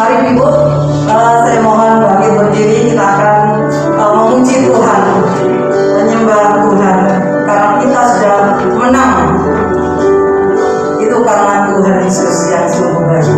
Mari Ibu, saya mohon bagi berdiri, kita akan memuji Tuhan, menyembah Tuhan, karena kita sudah menang. Itu karena Tuhan Yesus yang sungguh baik.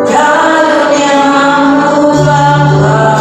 Karunia-Mu Bapa,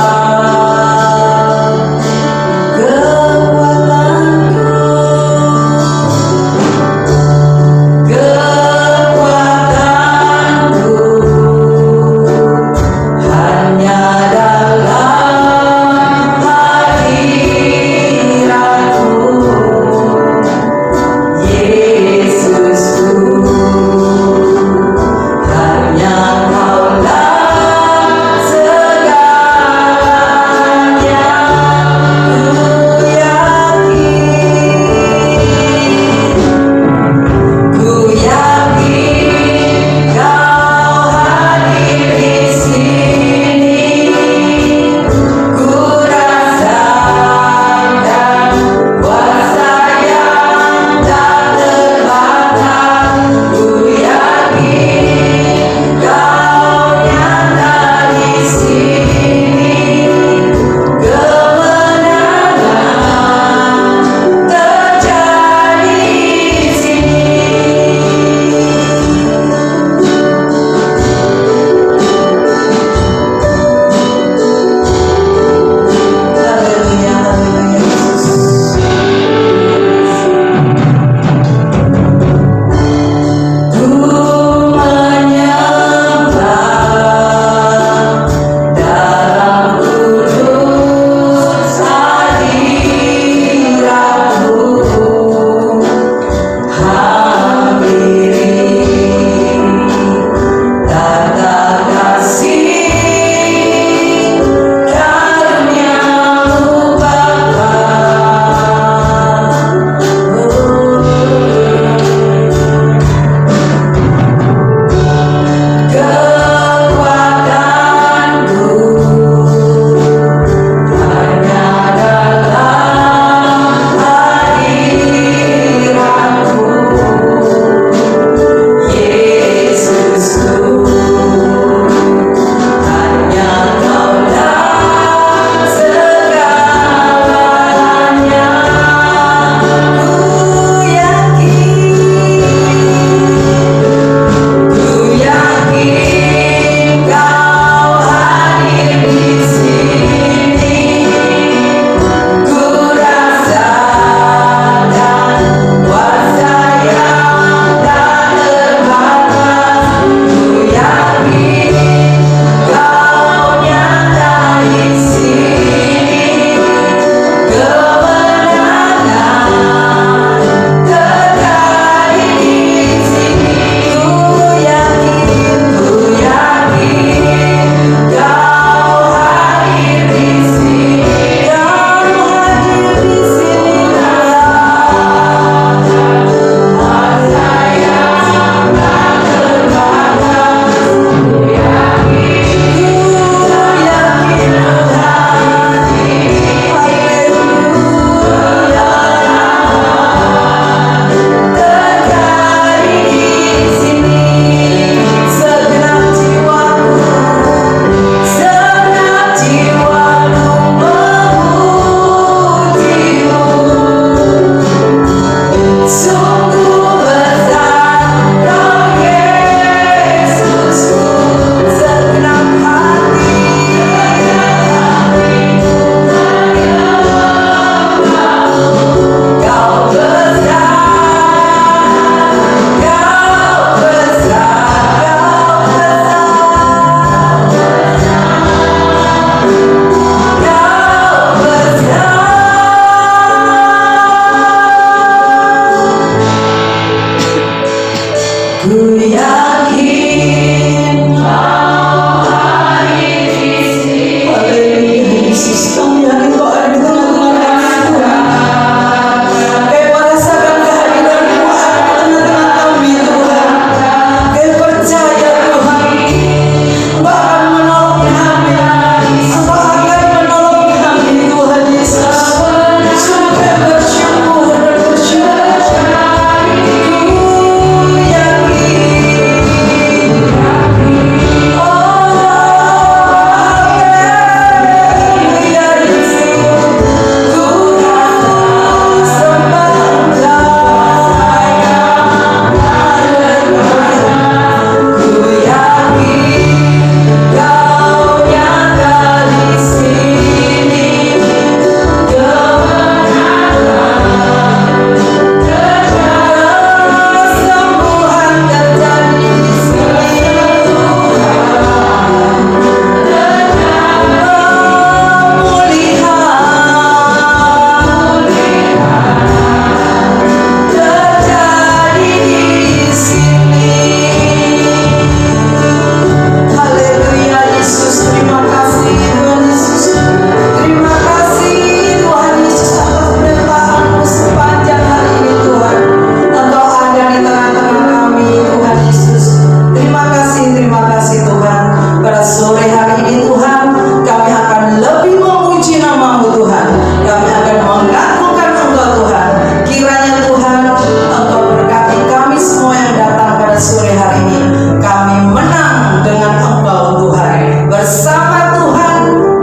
terima kasih Tuhan. Pada sore hari ini Tuhan, kami akan lebih memuji nama-Mu Tuhan. Kami akan mengagungkan Engkau Tuhan. Kiranya Tuhan, Engkau berkati kami semua yang datang pada sore hari ini. Kami menang dengan Engkau Tuhan. Bersama Tuhan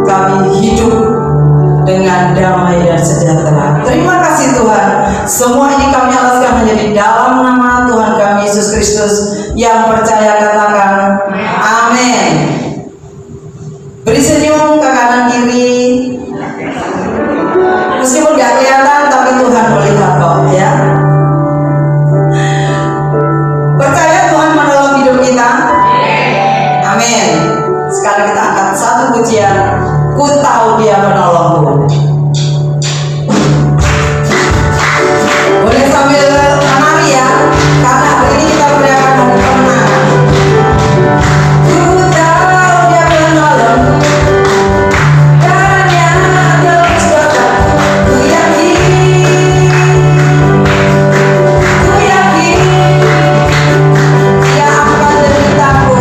kami hidup dengan damai dan sejahtera. Terima kasih Tuhan. Semua ini kami alaskan hanya di dalam nama Tuhan kami Yesus Kristus. Yang percaya katakan amin. Beri senyum ke kanan kiri. Meskipun gak kelihatan tapi Tuhan melihat kok ya. Percaya Tuhan menolong hidup kita. Amin. Sekarang kita angkat satu pujian. Ku tahu Dia menolongku. Boleh sambil menari ya, karena hari ini kita merayakan hari kemenangan. Ku tahu Dia menolongku, dan yang terus berkata, ku yakin, Dia akan deritaku,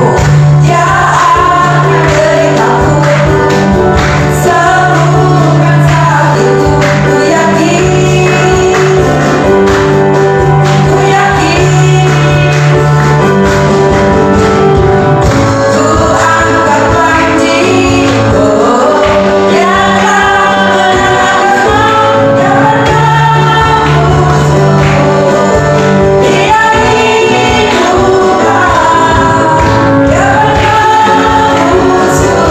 Dia akan deritaku. Sembuhkan sakitku, ku yakin, ku angkat panji, oh, yang Dia hidupkan, Dia menebusku,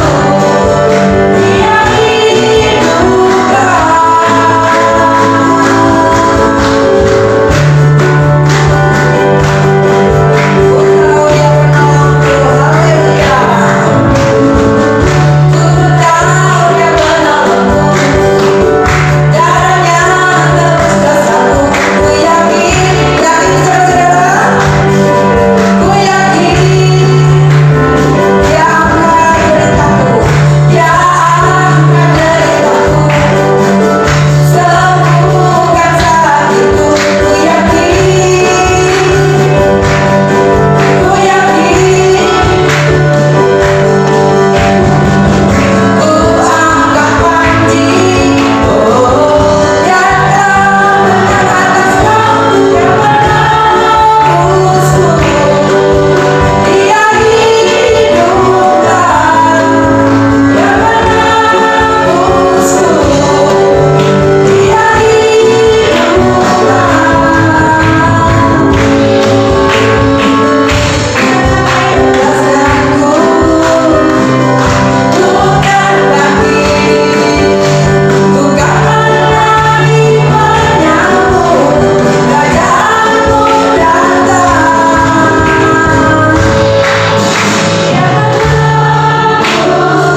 Dia hidupkan.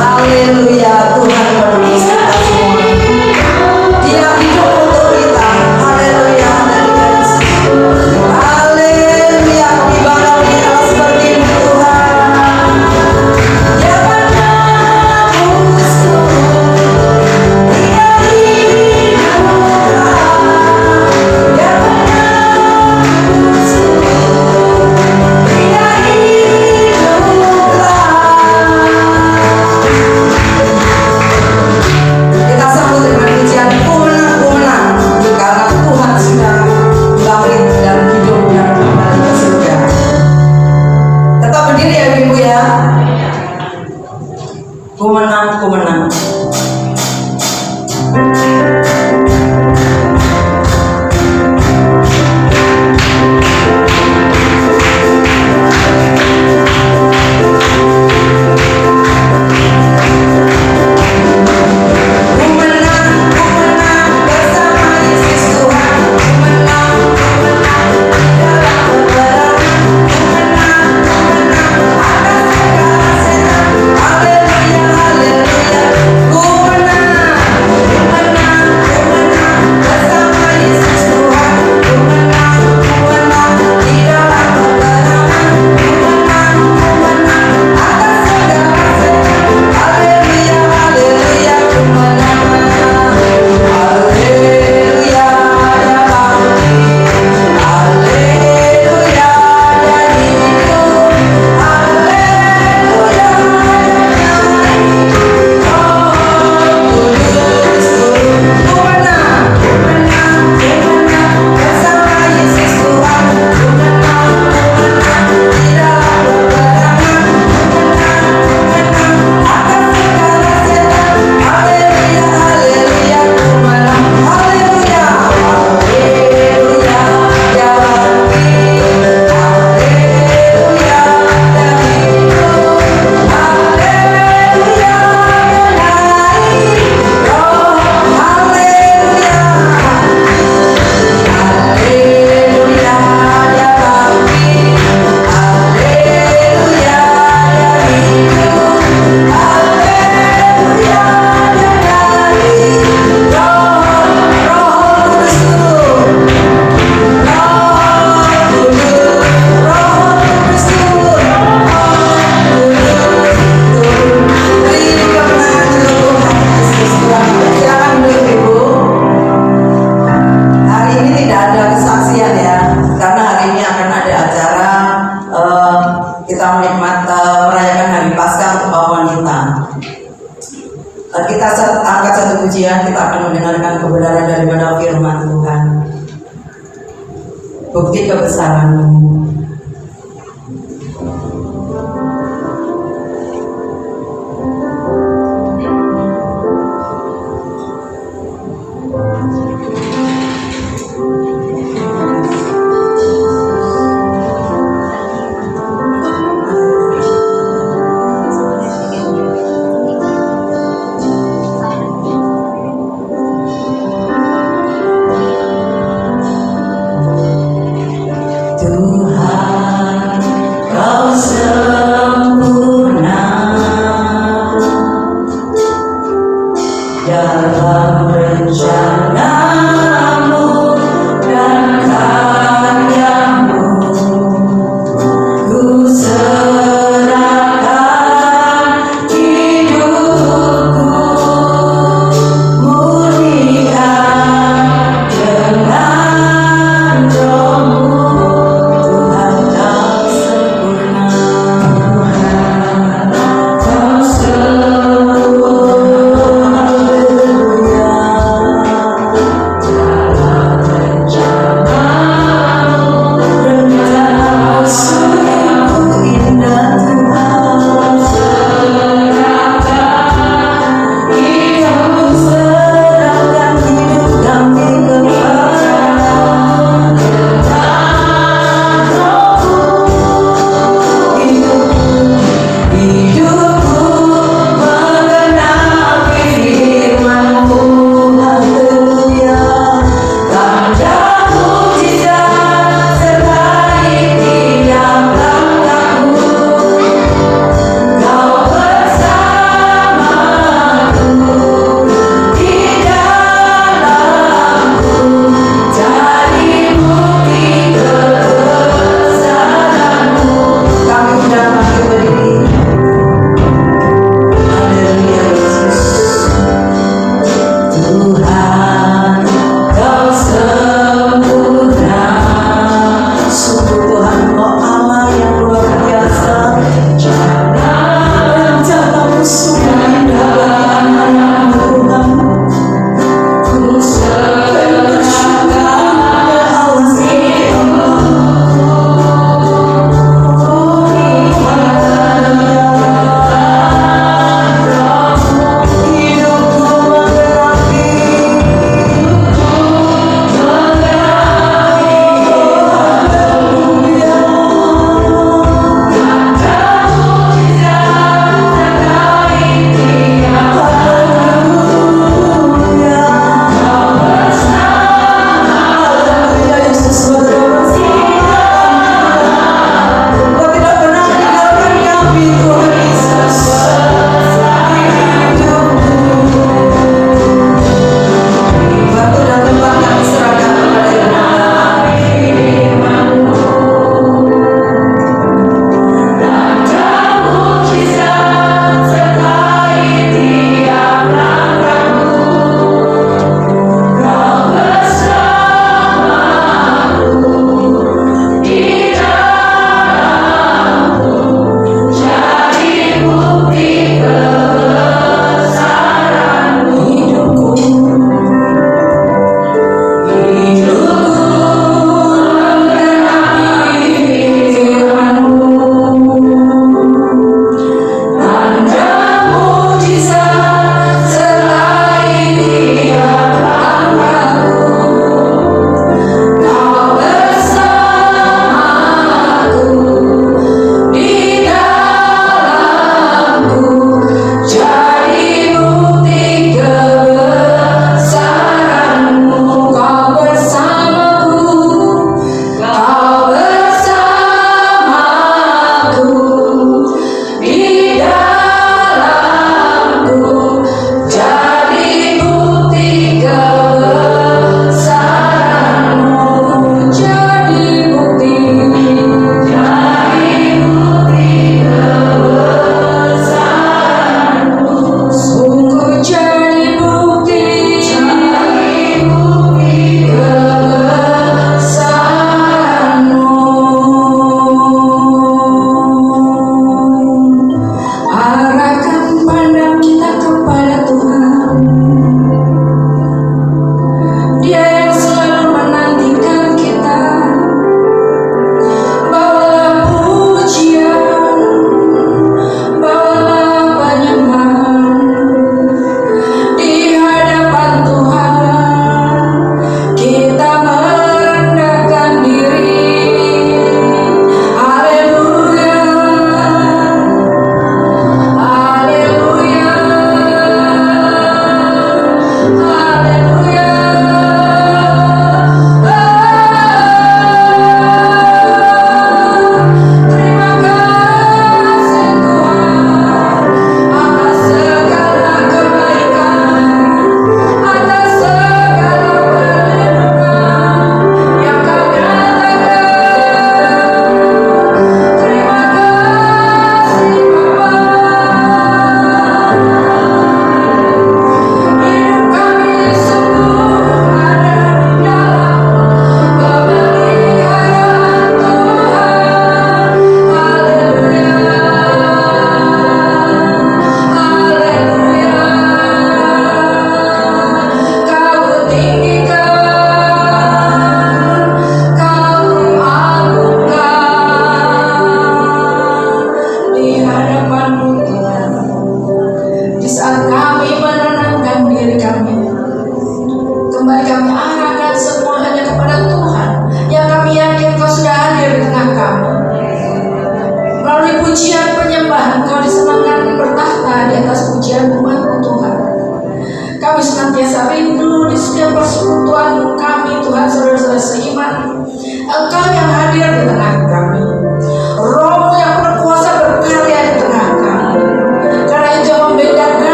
Haleluya, Tuhan menolong kita semua. Dia hidup untuk kita. Haleluya, haleluya. Kami bangga kita seperti-Mu Tuhan. Dia menebusku, Dia hidupkan, Dia menebusku, Dia hidupkan. Kita sambut dengan pujian ku menang, karena Tuhan sudah bangkit dan hidup dan kembali ke surga. Tetap berdiri ya Ibu ya. Ku menang, ku menang. Ku menang bersama Yesus Tuhan. Ku menang di dalam peperangan. Ku menang atas segala setan. Haleluya, haleluya. pasca untuk kaum wanita. Kita angkat satu pujian, kita akan mendengarkan kebenaran daripada firman Tuhan. Bukti kebesaran-Mu.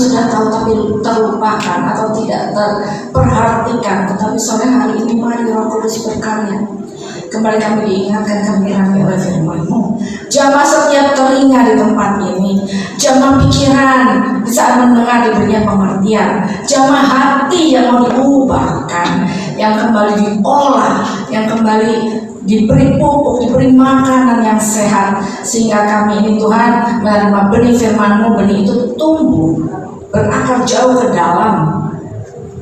sudah tahu tapi terlupakan atau tidak terperhatikan. Tetapi sore hari ini mari Roh Kudus berkarya. Kembali kami diingatkan, kami dirami oleh firman-Mu. Jamah setiap telinga di tempat ini, jamah pikiran di saat mendengar diberinya pengertian, jamah hati yang mau diubahkan, yang kembali diolah, yang kembali diberi pupuk, diberi makanan yang sehat, sehingga kami ini Tuhan menerima benih firman-Mu, benih itu tumbuh, berakar jauh ke dalam,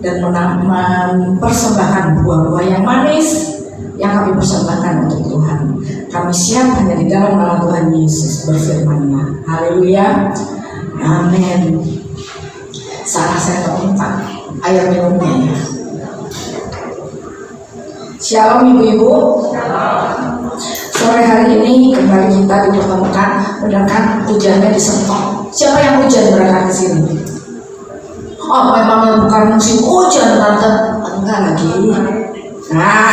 dan mempersembahkan buah-buah yang manis yang kami persembahkan untuk Tuhan. Kami siap hanya di dalam nama Tuhan Yesus berfirman-Nya. Haleluya, amin. Salah saya minta air minumnya ya. Shalom ibu-ibu. Sore hari ini kembali kita dipertemukan mendengarkan hujannya disemprot. Siapa yang hujan berangkat ke sini? Oh, memangnya bukan musim hujan tante? Enggak lagi. Nah,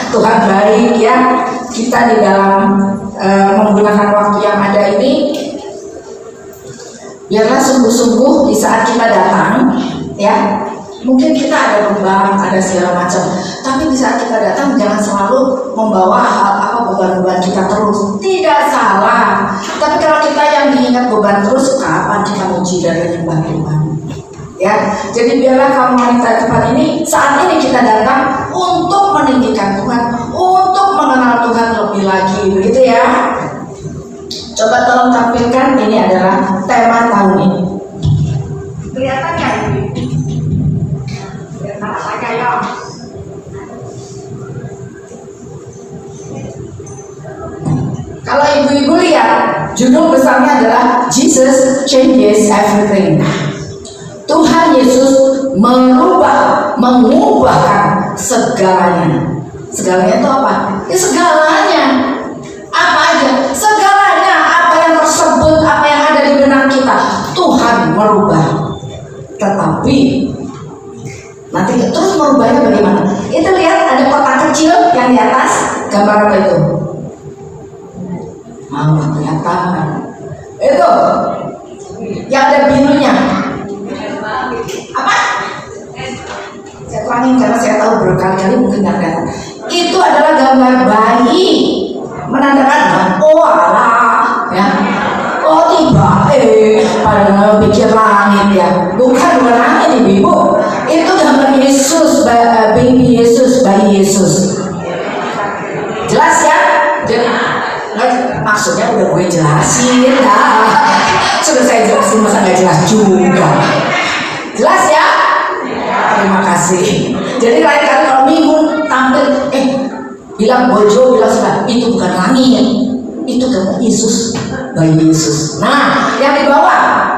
Tuhan baik ya. Kita di dalam menggunakan waktu yang ada ini, biarlah sungguh-sungguh di saat kita datang, ya. Mungkin kita ada beban, ada segala macam. Tapi di saat kita datang jangan selalu membawa hal apa beban-beban kita terus. Tidak salah. Tapi kalau kita yang diingat beban terus, kapan kita muji dan menyembah Tuhan? Ya, jadi biarlah kaum wanita tempat ini saat ini kita datang untuk meninggikan Tuhan, untuk mengenal Tuhan lebih lagi, begitu ya. Coba tolong tampilkan, ini adalah tema tahun ini. Kelihatan ya? Kelihatan apa ya? Kalau ibu-ibu lihat, judul besarnya adalah Jesus Changes Everything. Tuhan Yesus mengubahkan segalanya. Segalanya itu apa? Ya segalanya. Apa aja? Segalanya, apa yang tersebut, apa yang ada di benak kita, Tuhan merubah. Tetapi nanti terus merubahnya bagaimana? Itu lihat ada kotak kecil yang di atas, gambar apa itu? Kelihatan. Itu yang ada birunya. Apa? Saya terangin karena saya tahu berkali-kali mungkin nggak kelihatan. Itu adalah gambar bayi, menandakan oh alah, ya. Oh tiba, pada pikir langit ya. Bukan langit ibu. Itu gambar Yesus, baby Yesus, bayi Yesus. Jelas ya? Maksudnya udah gue jelasin dah. Sudah saya jelasin, masa nggak jelas juga. Jelas ya? Terima kasih. Jadi lain kali kalau minggu tampil, bilang bojo, bilang sudah, itu bukan langit, itu gambar Yesus, bayi Yesus. Nah, yang di bawah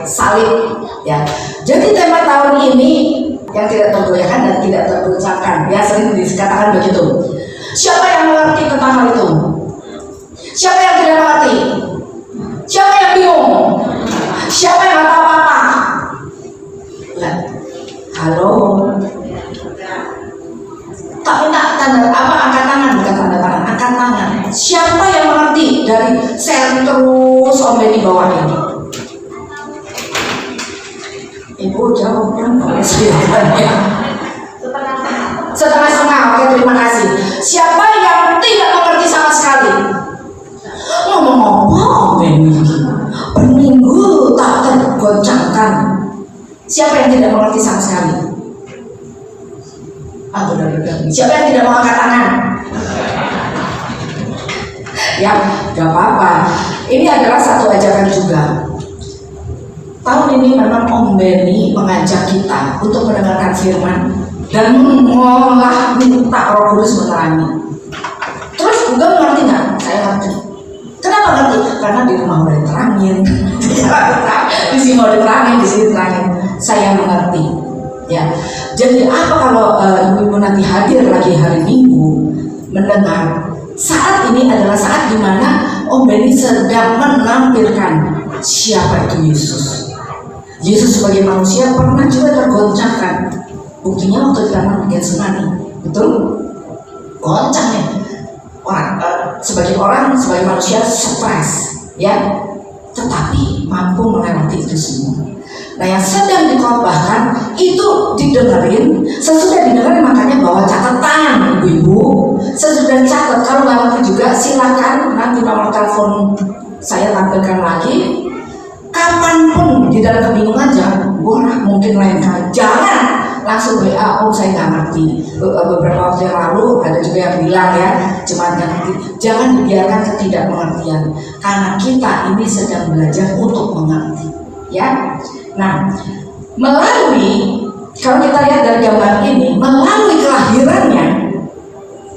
salib, ya. Jadi tema tahun ini yang tidak tergoyahkan dan tidak tergoncangkan, ya sering dikatakan begitu. Siapa yang mengerti tentang hal itu? Siapa yang tidak mengerti? Siapa yang bingung? Siapa yang nggak tahu apa-apa? Halo. Tak minta tanda apa? Angkat tangan, bukan tanda tangan. Angkat tangan. Siapa yang mengerti dari sel terus sampai di bawah ini? Ibu jawab dong, boleh silakan. Setengah-setengah, oke terima kasih. Siapa yang tidak mengerti sama sekali? Ngomong-ngomong, berminggu tak tergoncangkan. Siapa yang tidak mengerti sama sekali? Siapa yang tidak mau angkat tangan? Ya, gak apa-apa. Ini adalah satu ajakan juga. Tahun ini memang Om Benny mengajak kita untuk mendengarkan firman dan mengolah, minta Roh Kudus menerangi. Terus juga mengerti nggak? Saya ngerti. Kenapa ngerti? Karena di rumah udah diterangin, di sini mau diterangin, di sini diterangin. Saya mengerti. Ya. Jadi apa kalau ibu-ibu nanti hadir lagi hari Minggu mendengar? Saat ini adalah saat dimana Om Benny sedang menampilkan siapa itu Yesus. Yesus sebagai manusia pernah juga tergoncangkan. Buktinya waktu di taman Getsemani, betul? Goncang ya. Sebagai orang, sebagai manusia stres, ya. tetapi mampu melewati itu semua. Nah, yang sedang dikhotbahkan itu didengerin, sesudah didengerin makanya bawa catatan ibu-ibu, sesudah catat. Kalau nggak ngerti juga silakan nanti nomor telepon saya tampilkan lagi. Kapanpun di dalam kebingungan boleh mungkin lain kali, jangan langsung WA, saya nggak ngerti. Beberapa waktu yang lalu ada juga yang bilang ya, cuma nggak ngerti. Jangan dibiarkan ketidakmengertian, karena kita ini sedang belajar untuk mengerti, ya. Nah, melalui, kalau kita lihat dari gambar ini, melalui kelahirannya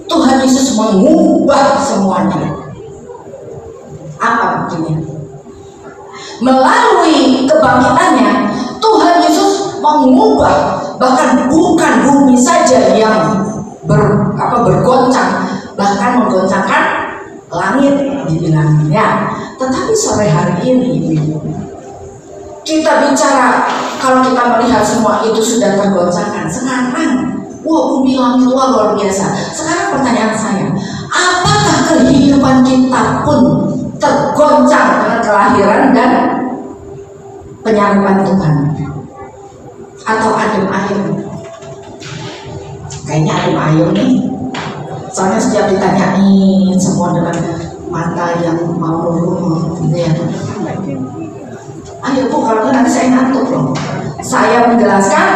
Tuhan Yesus mengubah semuanya. Apa buktinya? Melalui kebangkitannya Tuhan Yesus mengubah, bahkan bukan bumi saja yang bergoncang, bahkan menggoncangkan langit dibilangnya. Tetapi sore hari ini kita bicara, kalau kita melihat semua itu sudah tergoncangkan sekarang, bumi langit luar biasa. Sekarang pertanyaan saya, apakah kehidupan kita pun tergoncang dengan kelahiran dan penyaliban Tuhan? Atau adem ayem? Kayaknya adem ayem nih. Soalnya setiap ditanyain semua dengan mata yang mau gitu ya. Ayo Bu, kalau nanti saya ngantuk loh. Saya menjelaskan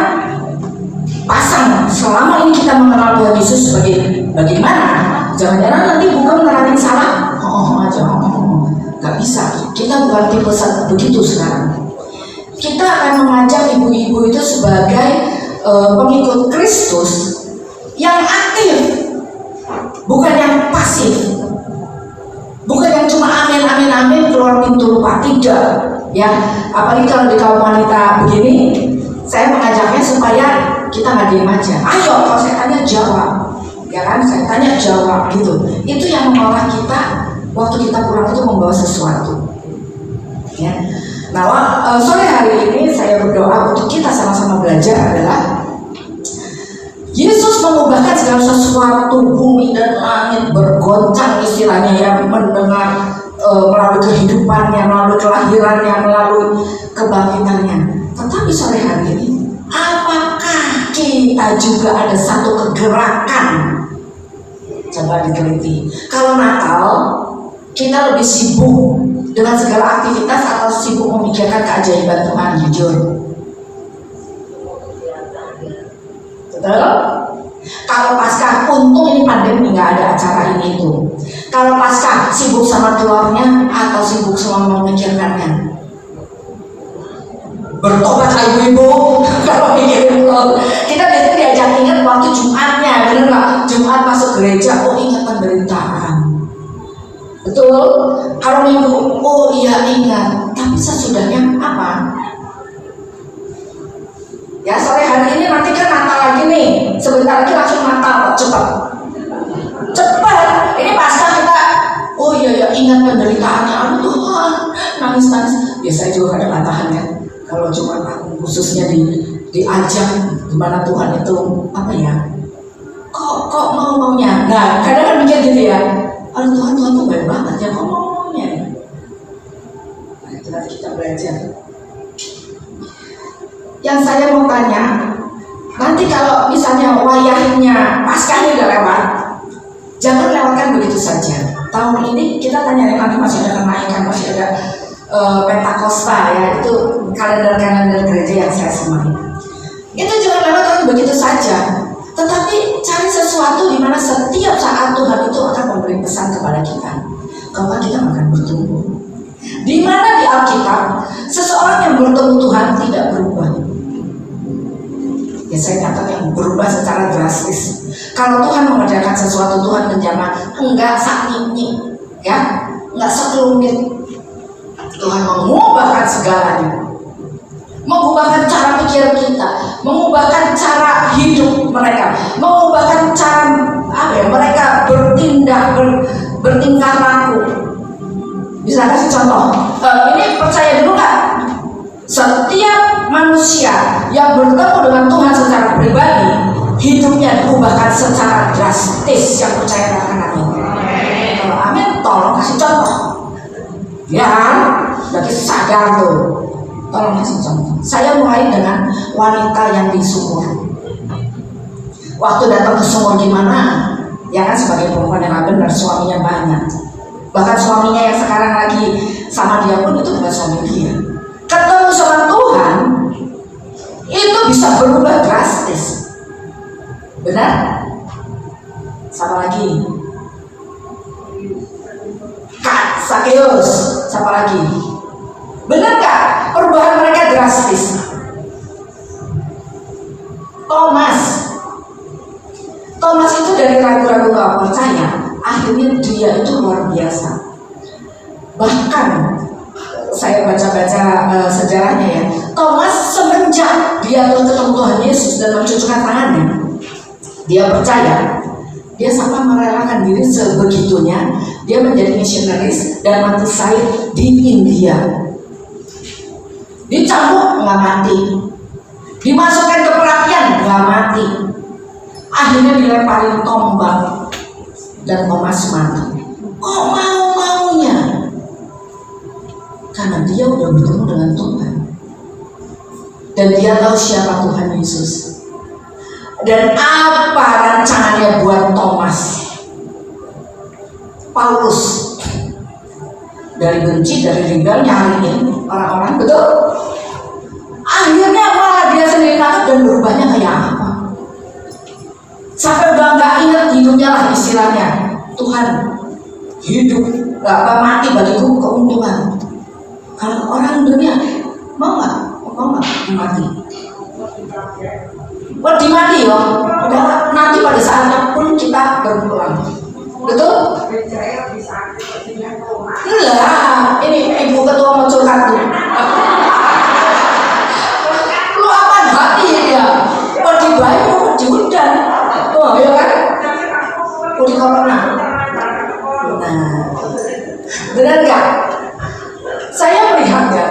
pasang. Selama ini kita mengenal Tuhan Yesus sebagai bagaimana? Jangan-jangan nanti bukan menerangin salah? Gak bisa. Kita bukan tipe begitu sekarang. Kita akan mengajak ibu-ibu itu sebagai pengikut Kristus yang aktif, bukan yang pasif, bukan yang cuma amin amin amin keluar pintu lupa, tidak. Ya, apalagi kalau di kaum wanita begini, saya mengajaknya supaya kita nggak diem aja. Ayo, kalau saya tanya jawab, ya kan? Saya tanya jawab gitu. Itu yang mengolah kita waktu kita pulang itu membawa sesuatu. Ya. Nah, sore hari ini saya berdoa untuk kita sama-sama belajar adalah Yesus mengubahkan segala sesuatu, bumi dan langit bergoncang istilahnya ya, mendengar melalui kehidupannya, melalui kelahirannya, melalui kebangkitannya. Tetapi sore hari ini, apakah kita juga ada satu kegerakan? Coba diteliti. Kalau Natal, kita lebih sibuk dengan segala aktivitas atau sibuk memikirkan keajaiban Tuhan, jujur. Betul? Kalau Paskah, untung ini pandemi nggak ada acara ini itu. Kalau Paskah sibuk sama telurnya atau sibuk sama memikirkannya? Bertobat lah ibu-ibu. Kalau mikirin telur, kita biasanya diajak ingat waktu Jumatnya, bener nggak? Jumat masuk gereja, ingat penderitaan. Betul? Kalau minggu, iya ingat. Tapi sesudahnya apa? Ya, sore hari ini nanti kan Natal lagi nih. Sebentar lagi langsung Natal, cepat. Ini Paskah kita, iya ingat penderitaannya. Aduh Tuhan, nangis. Biasanya juga kadang nggak tahan ya. Kalau cuma khususnya diajak gimana Tuhan itu apa ya? Kok maunya? Nah, kadang kan mikir gitu ya. Aduh Tuhan tuh baik banget ya, kok maunya? Nah, itu nanti kita belajar. Yang saya mau tanya, nanti kalau misalnya wayahnya Paskahnya udah lewat, jangan lewatkan begitu saja. Tahun ini kita tanya nanti masih ada kenaikan, masih ada Pentakosta ya, itu kalender gereja yang saya semai. Itu jangan lewatkan begitu saja. Tetapi cari sesuatu di mana setiap saat Tuhan itu akan memberi pesan kepada kita. Kalau kita akan bertumbuh. Di mana di Alkitab seseorang yang bertemu Tuhan tidak berubah. Ya saya katakan yang berubah secara drastis. Kalau Tuhan mengerjakan sesuatu, Tuhan menjamah enggak saknyi, ya, enggak sekelumit. Tuhan mengubahkan segalanya, mengubahkan cara pikir kita, mengubahkan cara hidup mereka, mengubahkan cara mereka bertindak, bertingkah laku. Bisa kasih contoh? Ini percaya dulu nggak? Setiap manusia yang bertemu dengan Tuhan secara pribadi, hidupnya diubahkan secara drastis. Yang percaya katakan amin. Kalau amin, tolong kasih contoh. Ya, berarti sadar tuh. Tolong kasih contoh. Saya mulai dengan wanita yang di sumur. Waktu datang ke sumur gimana? Ya kan sebagai perempuan yang benar, suaminya banyak. Bahkan suaminya yang sekarang lagi sama dia pun itu bukan suami dia. Ketemu sama Tuhan, itu bisa berubah drastis. Benar? Siapa lagi? Kak Sakeus. Siapa lagi? Benar gak? Perubahan mereka drastis. Thomas itu dari ragu-ragu gak percaya, akhirnya dia itu luar biasa. Bahkan saya baca-baca sejarahnya ya, Thomas semenjak dia ketemu Tuhan Yesus dan mencucukkan tangannya, dia percaya, dia sampai merelakan diri sebegitunya, dia menjadi misionaris dan mati syahid di India. Dicambuk nggak mati, dimasukkan ke perapian nggak mati, akhirnya dilemparin tombak dan Thomas mati. Kok mau-maunya? Karena dia udah bertemu dengan Tuhan dan dia tahu siapa Tuhan Yesus dan apa rencananya buat Thomas. Paulus dari benci, dari tinggal nyariin orang-orang, betul? Akhirnya malah dia sendiri takut dan berubahnya kayak apa? Sampai udah nggak ingat hidupnya lah istilahnya. Tuhan, hidup nggak mati bagiku keuntungan. Kalau orang dunia mau nggak mati? Mati ya. Udah nanti pada saatnya pun kita berpulang. Betul? Enggak, ini ibu ketua mau curhat tuh. Lu apa hati dia? Mau dibaik mau diundang. Oh ya kan? Mau di corona. Nah, benar gak? Saya melihat kan,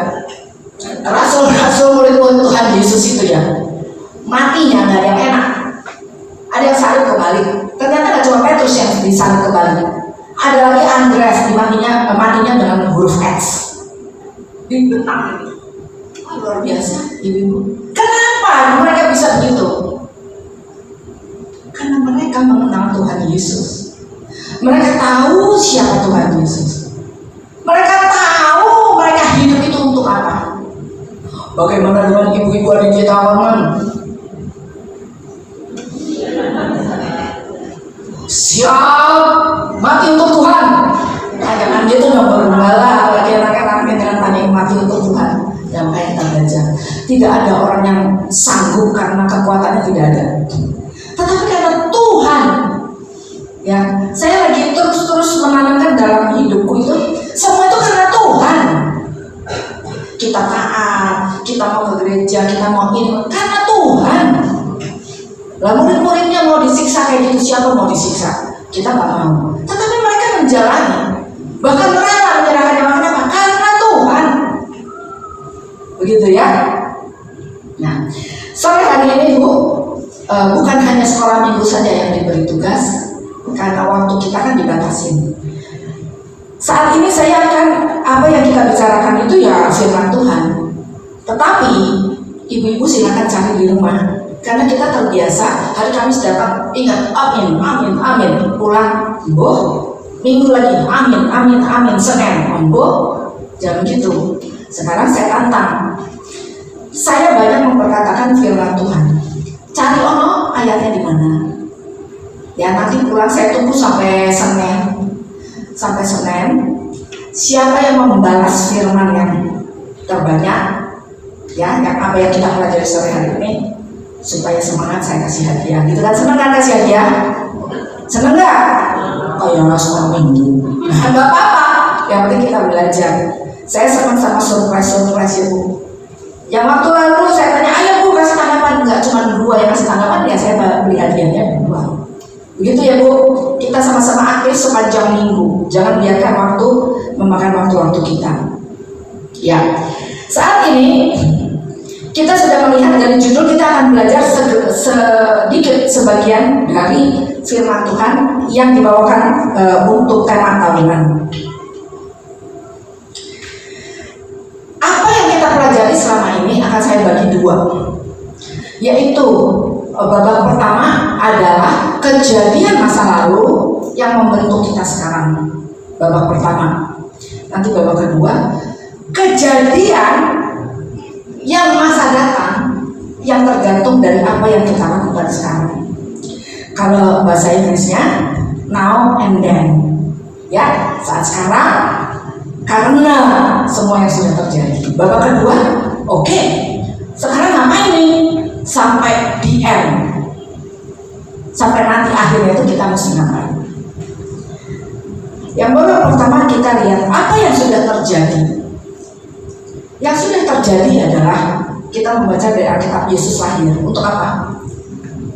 rasul-rasul murid-murid Tuhan Yesus itu ya, matinya nggak ada yang enak. Ada yang salib kembali. Ternyata nggak cuma Petrus yang disalib kembali. Ada lagi Andreas matinya dengan huruf X. Dibentang. Luar biasa, ibu-ibu. Kenapa mereka bisa begitu? Karena mereka mengenal Tuhan Yesus. Mereka tahu siapa Tuhan Yesus. Mereka tahu mereka hidup itu untuk apa. Bagaimana dengan ibu-ibu adik kita aman? Siap mati untuk Tuhan. Jangan dia tuh nggak bergembala, apalagi anak-anaknya dengan tanya mati untuk Tuhan. Yang kayak baca, tidak ada orang yang sanggup karena kekuatannya tidak ada. Tetapi karena Tuhan, ya saya lagi terus menanamkan dalam hidupku itu semua itu karena Tuhan. Kita taat, kita mau ke gereja, kita mau ini karena Tuhan. Lah murid-muridnya mau disiksa kayak gitu, siapa mau disiksa? Kita nggak mau. Tetapi mereka menjalani, bahkan rela menyerahkan nyawa apa? Karena Tuhan. Begitu ya. Nah, sore hari ini Bu, bukan hanya sekolah minggu saja yang diberi tugas, karena waktu kita kan dibatasin. Saat ini saya akan apa yang kita bicarakan itu ya firman Tuhan. Tetapi ibu-ibu silakan cari di rumah. Karena kita terbiasa hari Kamis datang ingat amin, pulang minggu lagi amin, Senin jangan gitu. Sekarang saya tantang, saya banyak memperkatakan firman Tuhan. Cari ayatnya di mana? Ya nanti pulang saya tunggu sampai Senin. Siapa yang membalas firman yang terbanyak, ya yang apa yang kita pelajari sore hari ini, supaya semangat saya kasih hadiah. Gitu kan, seneng kan kasih hadiah? Seneng nggak? Oh ya sekolah minggu. Nggak apa-apa. Yang penting kita belajar. Saya senang sama surprise ya Bu. Yang waktu lalu saya tanya, ayo Bu kasih tanggapan, nggak cuma 2 yang kasih tanggapan, ya saya beli hadiahnya 2. Begitu ya Bu. Kita sama-sama aktif sepanjang minggu. Jangan biarkan waktu memakan waktu kita. Ya. Saat ini kita sudah melihat dari judul, kita akan belajar sedikit sebagian dari firman Tuhan yang dibawakan untuk tema tahunan. pelajari selama ini akan saya bagi dua, yaitu babak pertama adalah kejadian masa lalu yang membentuk kita sekarang, babak pertama. Nanti babak kedua, kejadian yang masa datang yang tergantung dari apa yang kita lakukan sekarang. Kalau bahasa Inggrisnya now and then, ya, saat sekarang karena semua yang sudah terjadi. Babak kedua, oke, sekarang ngapain nih sampai di end, sampai nanti akhirnya itu kita mesti ngapain. Yang babak pertama kita lihat apa yang sudah terjadi. Yang sudah terjadi adalah kita membaca dari Alkitab Yesus lahir. Untuk apa?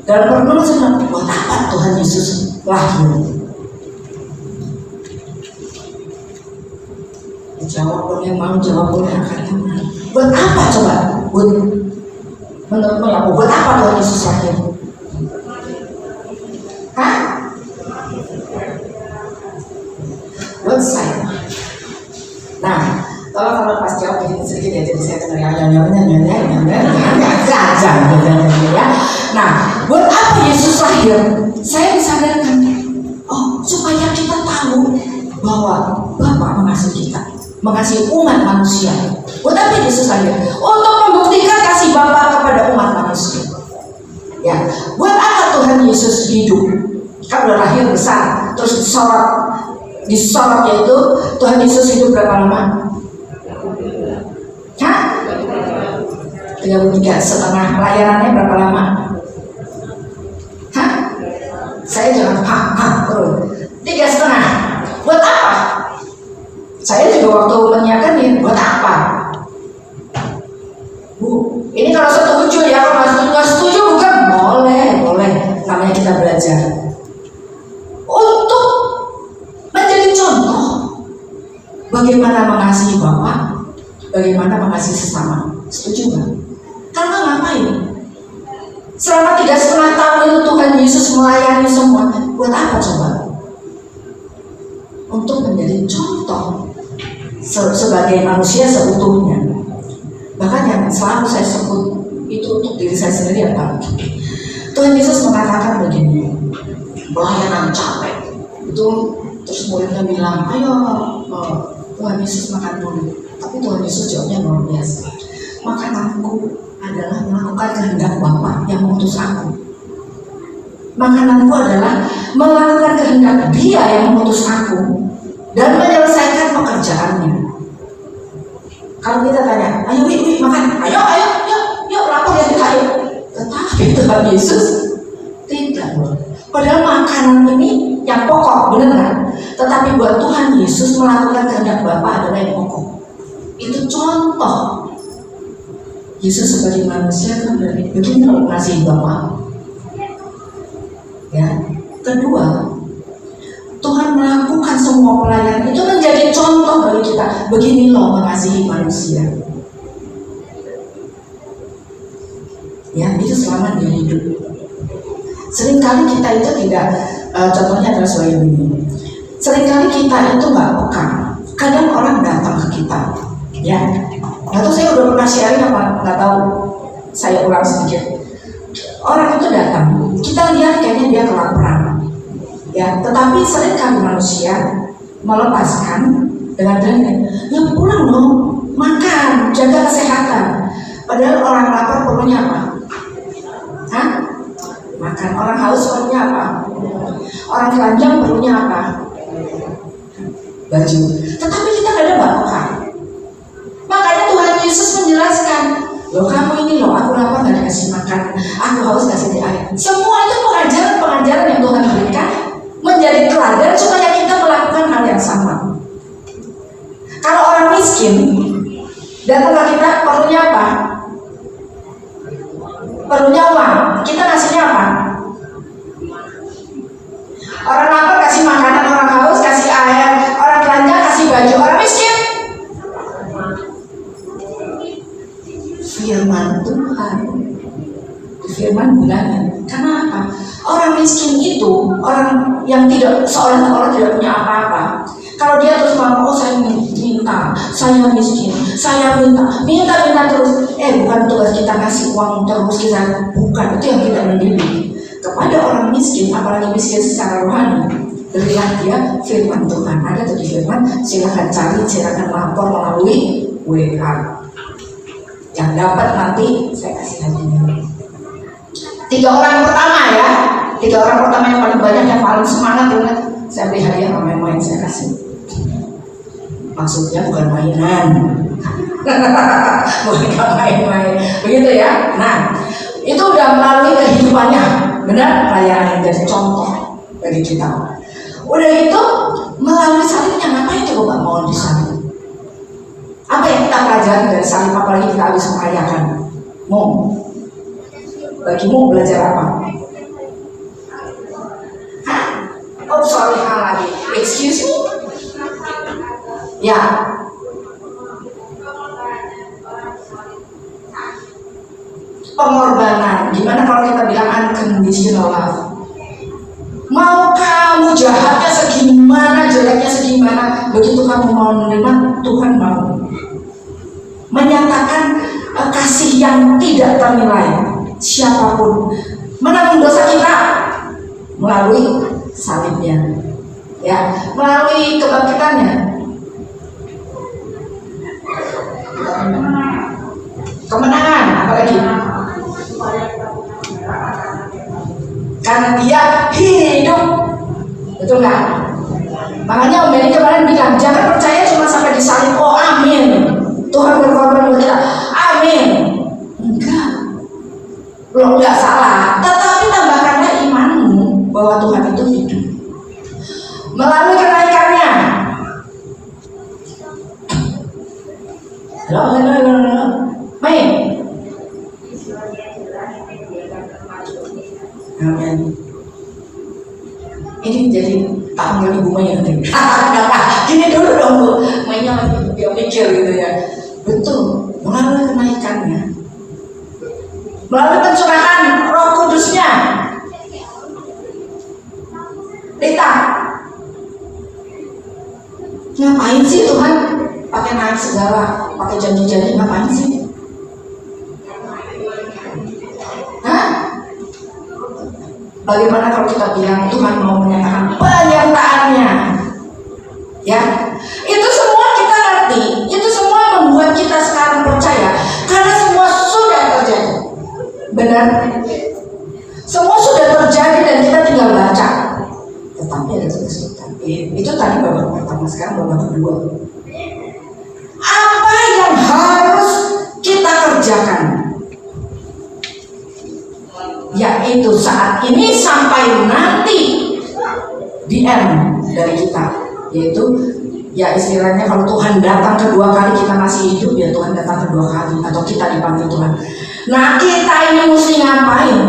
Dalam perenungan, buat apa Tuhan Yesus lahir? Jawab boleh, mau jawab boleh, akhirnya buat apa coba? Menurutmu ya, buat apa Tuhan Yesus lahir? Hah? Buat saya. Nah, kalau pas jawab sedikit ya, jadi saya dengar ya. Nah, buat apa Yesus lahir? Saya disadarkan, oh, supaya kita tahu bahwa Bapa mengasihi kita, mengasihi umat manusia. Buat apa Yesus lahir? Untuk membuktikan kasih Bapa kepada umat manusia. Ya, buat apa Tuhan Yesus hidup? Kan udah lahir besar, terus disorot yaitu Tuhan Yesus hidup berapa lama? Hah? 33 setengah. Layanannya berapa lama? Hah? Saya jangan terus 3,5. Buat apa? Saya juga waktu menyiapkan ini, buat apa? Bu, ini kalau setuju ya, kalau nggak setuju bukan boleh. Namanya kita belajar. Untuk menjadi contoh bagaimana mengasihi Bapak, bagaimana mengasihi sesama. Setuju nggak? Karena ngapain? Selama 3,5 tahun itu Tuhan Yesus melayani semua. Buat apa coba? Untuk menjadi contoh sebagai manusia seutuhnya. Bahkan yang selalu saya sebut itu untuk diri saya sendiri apa? Tuhan Yesus mengatakan begini, pelayanan capek itu, terus muridnya bilang, ayo Tuhan Yesus makan dulu. Tapi Tuhan Yesus jawabnya luar biasa, makananku adalah melakukan kehendak Bapa yang mengutus aku. Makananku adalah melakukan kehendak Dia yang mengutus aku dan menyelesaikan pekerjaannya. Kalau kita tanya, ayo wih makan, ayo, yuk lapor ya kita ayo. Tetapi Tuhan Yesus tidak. Padahal makanan ini yang pokok, benar kan? Tetapi buat Tuhan Yesus melakukan kehendak Bapa adalah yang pokok. Itu contoh. Yesus sebagai manusia kan begini loh kasih Bapa. Ya. Kedua, Tuhan melakukan semua pelayanan itu menjadi contoh bagi kita. Begini loh mengasihi manusia. Ya, itu selama dia hidup. Seringkali kita itu tidak, contohnya adalah sebagai ini. Seringkali kita itu nggak peka. Kadang orang datang ke kita, ya. Nggak tahu saya udah pernah sharing apa nggak tahu. Saya ulang sedikit. Orang itu datang, kita lihat kayaknya dia kelaparan, ya. Tetapi seringkali manusia melepaskan dengan ya pulang dong, makan, jaga kesehatan. Padahal orang lapar perlunya apa? Hah? Makan. Orang haus perlunya apa? Orang telanjang perlunya apa? Baju. Tetapi kita kadang nggak peka. Makanya Tuhan Yesus menjelaskan, loh kamu ini loh, aku lapar nggak dikasih makan, aku haus kasih di air. Semua itu pengajaran yang Tuhan berikan menjadi teladan supaya kita melakukan hal yang sama. Kalau orang miskin datang ke kita perlunya apa? Perlunya uang. Kita ngasihnya apa? Orang lapar kasih makanan, orang haus kasih air, orang telanjang kasih baju, orang miskin firman Tuhan. Firman bilangnya, karena apa? Orang miskin itu orang yang tidak seolah-olah tidak punya apa-apa. Kalau dia terus ngomong, oh saya minta minta, saya miskin, saya minta terus. Bukan tugas kita ngasih uang terus, kita bukan, itu yang kita mendidik kepada orang miskin, apalagi miskin secara rohani. Berilah dia firman Tuhan. Ada tadi firman, silakan cari, silakan lapor melalui WA. Yang dapat nanti saya kasih hadiah. 3 orang pertama ya, 3 orang pertama yang paling banyak, yang paling semangat, ingat, saya beri hadiah, main-main saya kasih. Maksudnya bukan mainan. Bukan main-main, begitu ya. Nah, itu udah melalui kehidupannya, benar, pelayanan yang jadi contoh bagi kita. Udah itu melalui salibnya, ngapain coba mau disalib? Apa yang kita pelajari dari salib, apalagi kita habis merayakan? Bagimu belajar apa? Oh sorry, lagi. Excuse me? Ya. Pengorbanan. Gimana kalau kita bilang unconditional love? Mau kamu jahatnya segimana, jeleknya segimana, begitu kamu mau menerima, Tuhan mau menyatakan kasih yang tidak ternilai. Siapapun menanggung dosa kita melalui salibnya, ya, melalui kebangkitannya, kemenangan, apalagi karena dia hidup, betul nggak? Makanya Om Benny kemarin bilang, jangan percaya cuma sampai disalib, oh amin, Tuhan berkorban buat kita, amin. Enggak, belum, nggak salah, tetapi tambahkanlah imanmu bahwa Tuhan itu hidup melalui kenaikannya. Halo, main. Amin. Ini jadi panggil Ibu Mai nanti. Gini dulu dong Bu, Mainya lagi dia mikir gitu ya. Betul, melalui kenaikannya, melalui pencurahan Roh Kudusnya. Rita, ngapain sih Tuhan pakai naik segala, pakai janji-janji, ngapain sih? Hah? Bagaimana kalau kita bilang Tuhan mau menyatakan penyertaannya? Ya, itu semua kita ngerti, itu semua membuat kita sekarang percaya, karena semua sudah terjadi. Benar? Semua sudah terjadi dan kita tinggal baca. Tetapi ada kesulitan. Itu tadi babak pertama, sekarang babak kedua. Apa yang harus kita kerjakan? Yaitu saat ini sampai nanti di end dari kita, yaitu ya istilahnya kalau Tuhan datang kedua kali kita masih hidup, ya Tuhan datang kedua kali atau kita dipanggil Tuhan. Nah kita ini mesti ngapain?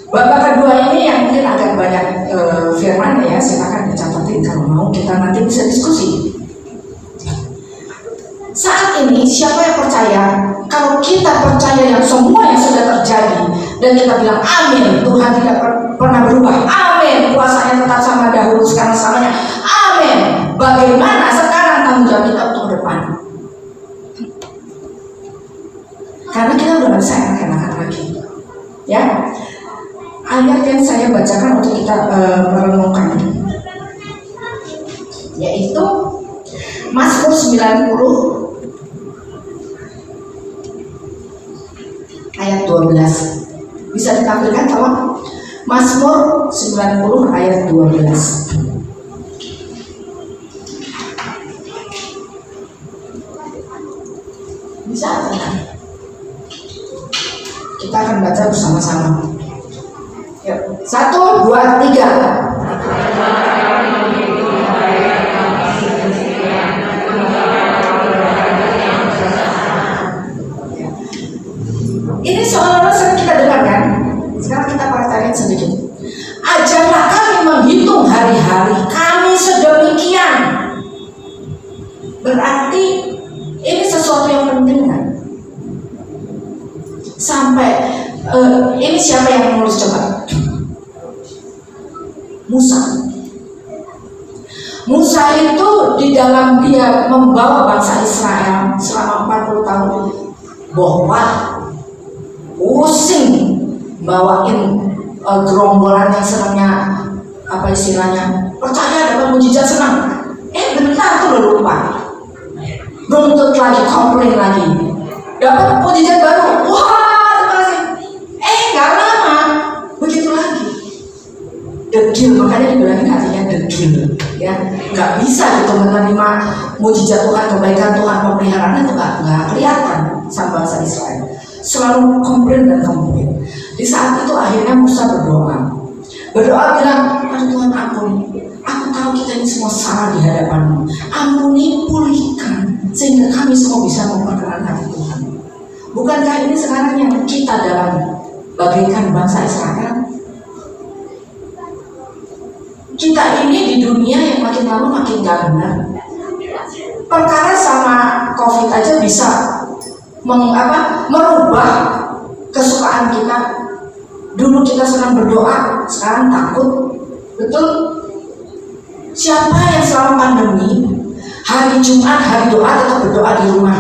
Babak kedua ini yang mungkin agak banyak firman ya, silakan dicapatin kalau mau, kita nanti bisa diskusi. Saat ini siapa yang percaya? Kalau kita percaya yang semua yang sudah terjadi dan kita bilang amin, Tuhan tidak pernah berubah, amin, kuasanya tetap sama dahulu sekarang samanya, amin. Bagaimana sekarang tanggung jawab kita untuk depan? Karena kita udah bisa enak-enakan lagi, ya. Ayat yang saya bacakan untuk kita merenungkan, yaitu Mazmur 90 ayat 12. Bisa ditampilkan kawan? Mazmur 90 ayat 12. Bisa kan? Kita akan baca bersama-sama. Yuk, 1, 2, 3. Ini seolah-olah sering kita dengarkan. Sekarang kita praktekin sedikit. Ajarlah kami menghitung hari-hari kami sedemikian. Berarti ini sesuatu yang penting kan? Sampai ini siapa yang menulis coba? Musa. Musa itu di di dalam dia membawa bangsa Israel selama 40 tahun, bowah, pusing bawain gerombolan yang senangnya apa istilahnya percaya dapat mujizat senang. Bentar tuh lupa, nuntut lagi, komplain lagi, dapat mujizat baru, wah terima kasih. Gak lama begitu lagi degil, makanya dibilangin hatinya degil, ya nggak bisa gitu menerima mujizat Tuhan, kebaikan Tuhan, pemeliharaan itu nggak kelihatan sama bangsa Israel, selalu komplain dan komplain. Di saat itu akhirnya Musa berdoa bilang, aduh Tuhan ampuni, aku tahu kita ini semua salah di hadapan-Mu, ampuni, pulihkan sehingga kami semua bisa memperkenalkan hati Tuhan. Bukankah ini sekarang yang kita dalam bagaikan bangsa Israel? Kita ini di dunia yang makin lama makin gak benar. Perkara sama COVID aja bisa merubah kesukaan kita. Dulu kita senang berdoa, sekarang takut. Betul? Siapa yang selama pandemi hari Jumat, hari doa tetap berdoa di rumah?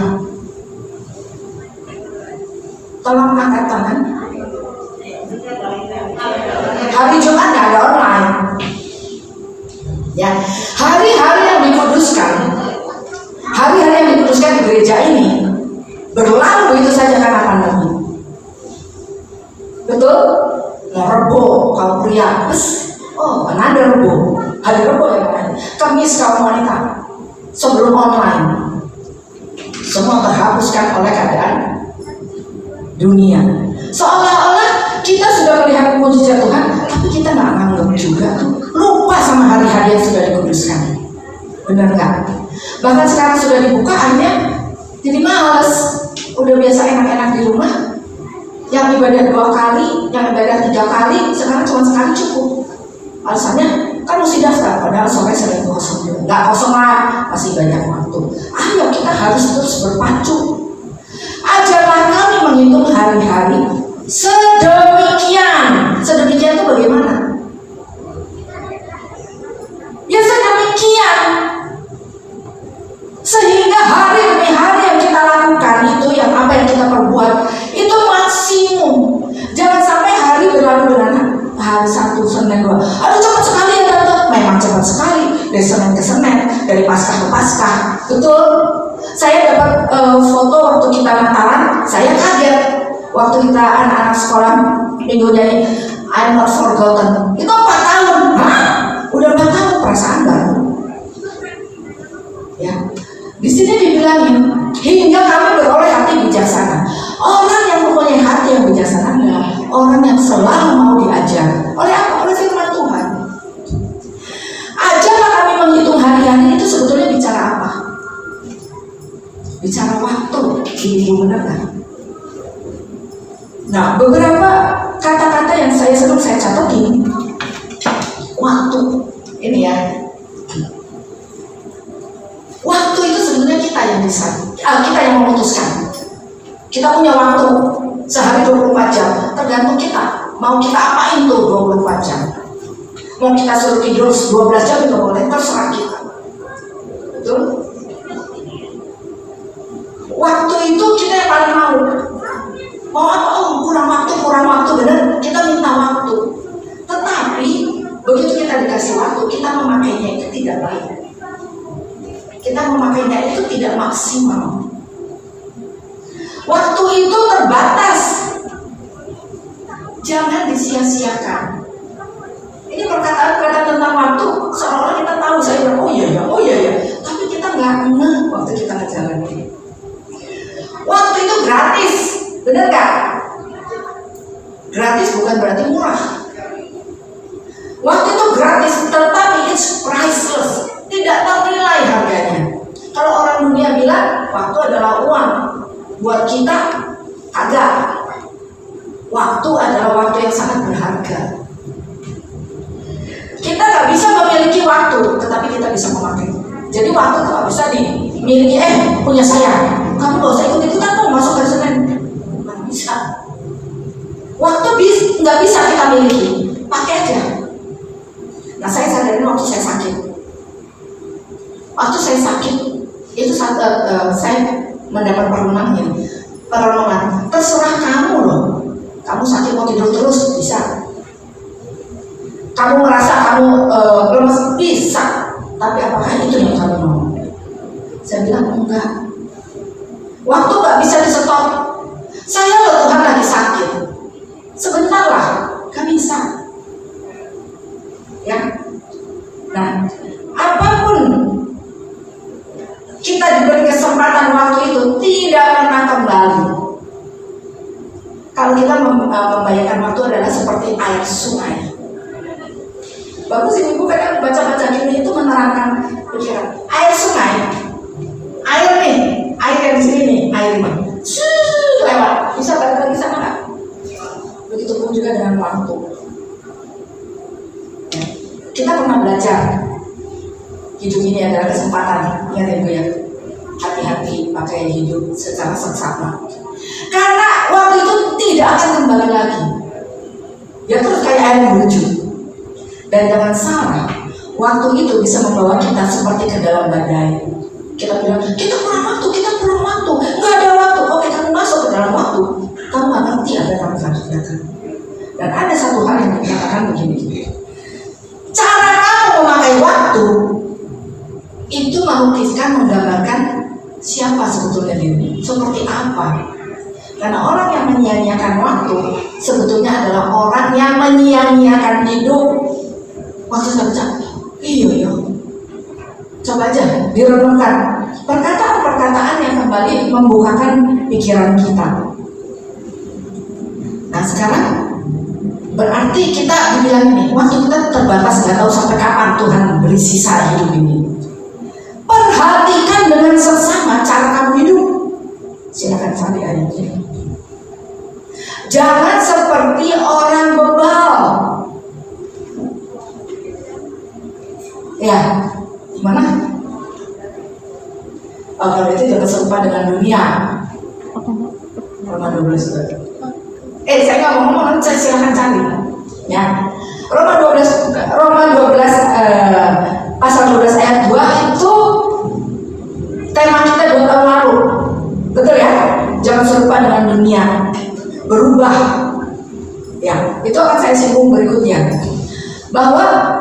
Tolong angkat tangan. Hari Jumat nggak ada online. Ya, hari-hari yang dikuduskan, hari-hari yang dikuduskan di gereja ini berlalu begitu saja karena pandemi. Betul? Mau Rebo, kaum pria, another Rebo, hari Rebo ya kan? Kamis kaum wanita, sebelum online, semua terhapuskan oleh keadaan dunia. Seolah-olah kita sudah melihat mujizat Tuhan, tapi kita nggak nganggap juga, lupa sama hari-hari yang sudah dikuduskan. Benar nggak? Bahkan sekarang sudah dibuka, akhirnya jadi males. Udah biasa enak-enak di rumah, yang ibadah 2 kali, yang ibadah 3 kali, sekarang cuma sekali cukup. Alasannya kan mesti daftar, padahal sore sering kosong juga. Nggak kosong lah, masih banyak waktu. Ayo kita harus terus berpacu. Ajarlah kami menghitung hari-hari sedemikian. Sedemikian itu bagaimana? Ya sedemikian, sehingga hari demi hari yang kita lakukan itu, yang apa yang kita perbuat itu maksimum. Jangan sampai hari berlalu dengan hari Sabtu, Senin, 2. Aduh cepat sekali ya tante. Memang cepat sekali, dari Senin ke Senin, dari Paskah ke Paskah. Betul? Saya dapat foto waktu kita Natalan, saya kaget. Waktu kita anak-anak sekolah minggu nyanyi I'm Not Forgotten, itu 4 tahun. Udah 4 tahun, perasaan baru. Ya, di sini dibilangin hingga kami beroleh hati bijaksana. Orang yang mempunyai hati yang bijaksana adalah orang yang selalu mau diajar. Oleh apa? Oleh firman Tuhan. Ajarlah kami menghitung hari-hari, itu sebetulnya bicara apa? Bicara waktu. Ibu benar kan? Nah, beberapa kata-kata yang saya catatin. Waktu. Ini ya. Waktu itu sebenarnya kita yang kita yang memutuskan. Kita punya waktu sehari 24 jam, tergantung kita. Mau kita apain tuh 24 jam? Mau kita suruh tidur 12 jam juga boleh, terserah kita. Betul? Waktu itu kita yang paling mau. Mau apa? Kurang waktu, benar? Kita minta waktu. Tetapi begitu kita dikasih waktu, kita memakainya itu tidak baik. Kita memakainya itu tidak maksimal. Waktu itu terbatas, jangan disia-siakan. Ini perkataan tentang waktu, seolah-olah kita tahu, saya bilang oh iya ya, tapi kita nggak ngeh waktu kita ngejalanin. Waktu itu gratis, benar nggak? Gratis bukan berarti murah. Waktu itu gratis, tetapi it's priceless, tidak ternilai harganya. Kalau orang dunia bilang waktu adalah uang, buat kita agak. Waktu adalah waktu yang sangat berharga. Kita nggak bisa memiliki waktu, tetapi kita bisa memakai. Jadi waktu itu nggak bisa dimiliki. Punya saya, kamu nggak usah ikut-ikutan tuh masuk hari Senin. Nggak bisa. Waktu nggak bisa kita miliki, pakai aja. Nah, saya sadarin waktu saya sakit. Waktu saya sakit, itu saya mendapat pertolongan. Terserah kamu loh. Kamu sakit mau tidur terus bisa. Kamu merasa kamu lemes bisa. Tapi apakah itu yang kamu mau? Saya bilang enggak. Waktu nggak bisa di stop. Saya loh Tuhan lagi sakit. Sebentar lah, gak bisa. Ya. Nah, apapun kita diberi kesempatan waktu itu tidak pernah kembali. Kalau kita membayangkan waktu adalah seperti air sungai. Bagus ini bukan yang baca-baca ini itu menerangkan pikiran. Air sungai, air nih, air yang di sini nih, air ini, lewat, bisa balik lagi sama nggak? Begitupun juga dengan waktu. Kita pernah belajar hidup ini adalah kesempatan, ingat ya Bu ya. Hati-hati pakai hidup secara seksama. Karena waktu itu tidak akan kembali lagi. Ya terus kayak air menuju. Dan jangan salah, waktu itu bisa membawa kita seperti ke dalam badai. Kita bilang, kita kurang waktu. Nggak ada waktu. Oke, kamu masuk ke dalam waktu. Kamu nggak ngerti apa yang kamu kerjakan. Dan ada satu hal yang dikatakan begini. Cara kamu memakai waktu itu menggambarkan siapa sebetulnya diri, seperti apa. Karena orang yang menyia-nyiakan waktu sebetulnya adalah orang yang menyia-nyiakan hidup. Waktu saya baca, iya. Coba aja direnungkan perkataan-perkataan yang kembali membukakan pikiran kita. Nah sekarang berarti kita dibilang ini, waktu kita terbatas, nggak tahu sampai kapan Tuhan beri sisa hidup ini. Perhatikan dengan seksama cara kamu hidup. Silakan cari ayatnya. Jangan seperti orang bebal. Ya, gimana? Kalau itu jangan serupa dengan dunia. Roma 12. Saya nggak mau ngomong, saya silakan cari. Ya, Roma 12 pasal 12 ayat 2 itu tema kita 2 tahun lalu. Betul ya? Jangan serupa dengan dunia. Berubah. Ya, itu akan saya singgung berikutnya. Bahwa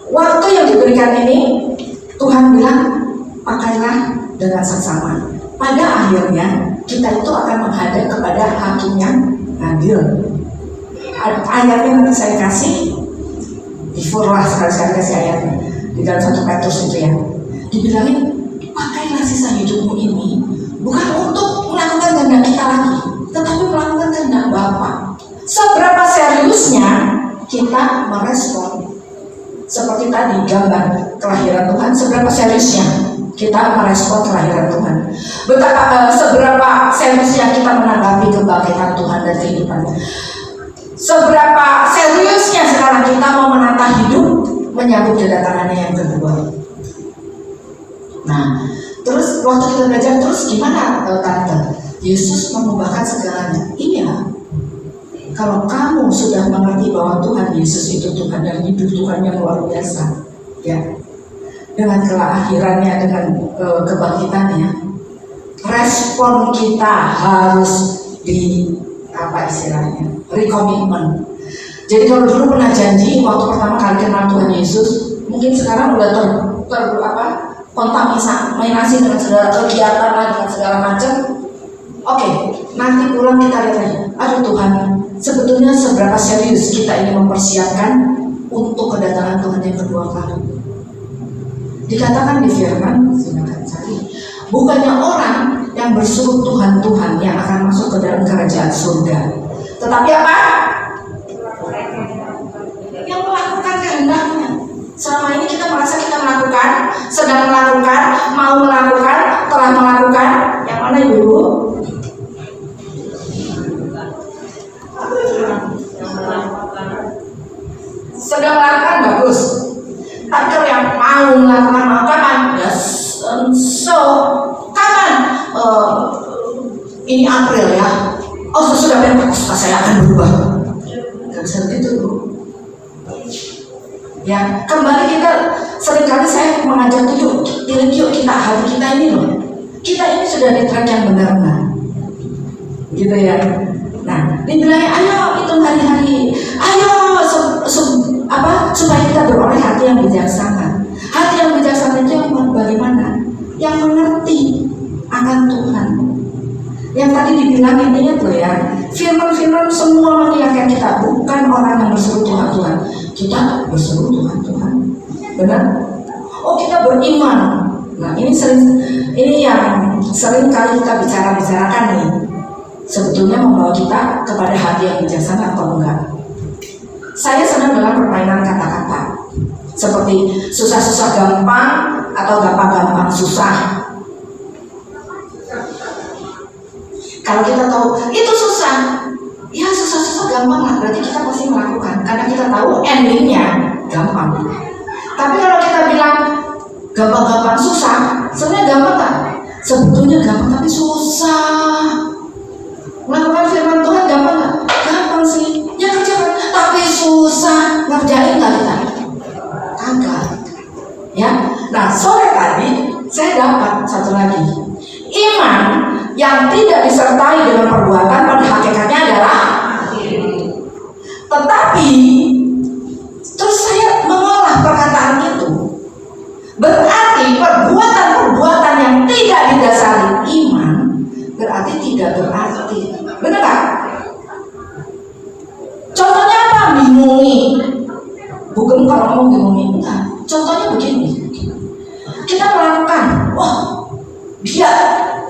waktu yang diberikan ini Tuhan bilang pakailah dengan seksama. Pada akhirnya kita itu akan menghadap kepada hakim yang adil. Ayatnya nanti saya kasih, before lah sekali-sekali kasih ayatnya di dalam 1 Petrus itu ya. Dibilangin pakailah sisa hidupmu ini bukan untuk melakukan kehendak kita lagi, tetapi melakukan kehendak Bapa. Seberapa seriusnya kita merespon? Seperti tadi gambar kelahiran Tuhan, seberapa seriusnya kita merespon kelahiran Tuhan. Seberapa seriusnya kita menanggapi kebangkitan Tuhan dan kehidupannya. Seberapa seriusnya sekarang kita mau menata hidup menyambut kedatangannya yang kedua. Nah, terus waktu kita belajar terus gimana Tante? Yesus mengubahkan segalanya. Iya. Kalau kamu sudah mengerti bahwa Tuhan Yesus itu Tuhan dan hidup Tuhan yang luar biasa, ya, dengan kelahirannya, dengan kebangkitannya, respon kita harus rekomitmen. Jadi kalau dulu pernah janji waktu pertama kali kenal Tuhan Yesus, mungkin sekarang udah kontaminasi dengan segala kegiatan lah, dengan segala macam. Oke, nanti pulang kita lihat lagi. Aduh Tuhan, sebetulnya seberapa serius kita ini mempersiapkan untuk kedatangan Tuhan yang kedua kali. Dikatakan di firman, silakan cari. Bukannya orang yang berseru Tuhan yang akan masuk ke dalam kerajaan surga, tetapi apa? Yang melakukan kehendaknya. Selama ini kita merasa kita melakukan, sedang melakukan, mau melakukan, telah melakukan. Yang mana Ibu? Sedang melakukan bagus. Tapi kalau yang mau melakukan kapan? Yes. So kapan? Ini April ya. Oh sudah Pentakosta saya akan berubah. Gak bisa begitu Bu. Ya kembali kita seringkali saya mengajak itu. yuk kita, hati kita ini loh, kita ini sudah di track yang benar nggak? Gitu ya. Nah, dibilangnya ayo hitung hari-hari, ayo supaya kita beroleh hati yang bijaksana. Hati yang bijaksana itu yang bagaimana? Yang mengerti akan Tuhan. Yang tadi dibilangin, ingat loh ya, firman-firman semua mengingatkan kita, bukan orang yang berseru Tuhan Tuhan. Kita berseru Tuhan Tuhan, benar? Oh, kita beriman. Nah, ini yang sering kali kita bicarakan nih. Sebetulnya membawa kita kepada hati yang bijaksana atau enggak? Saya senang dengan permainan kata-kata, seperti susah-susah gampang atau gampang-gampang susah. Kalau kita tahu itu susah, ya susah-susah gampang lah, berarti kita pasti melakukan karena kita tahu endingnya gampang. Tapi kalau kita bilang gampang-gampang susah, sebenarnya gampang tak? Sebetulnya gampang tapi susah. Melakukan firman Tuhan gampang nggak? Gampang sih, ya kerjakan, tapi susah. Ngerjain nggak kita? Kagak. Ya, nah sore tadi saya dapat satu lagi. Iman yang tidak disertai dengan perbuatan pada hakikatnya adalah, tetapi terus saya mengolah perkataan itu, berarti perbuatan-perbuatan yang tidak didasari iman berarti tidak berarti. Benar gak? Contohnya apa? Bingungi. Bukan kalau ngomong bingungi, enggak. Contohnya begini, kita melakukan, dia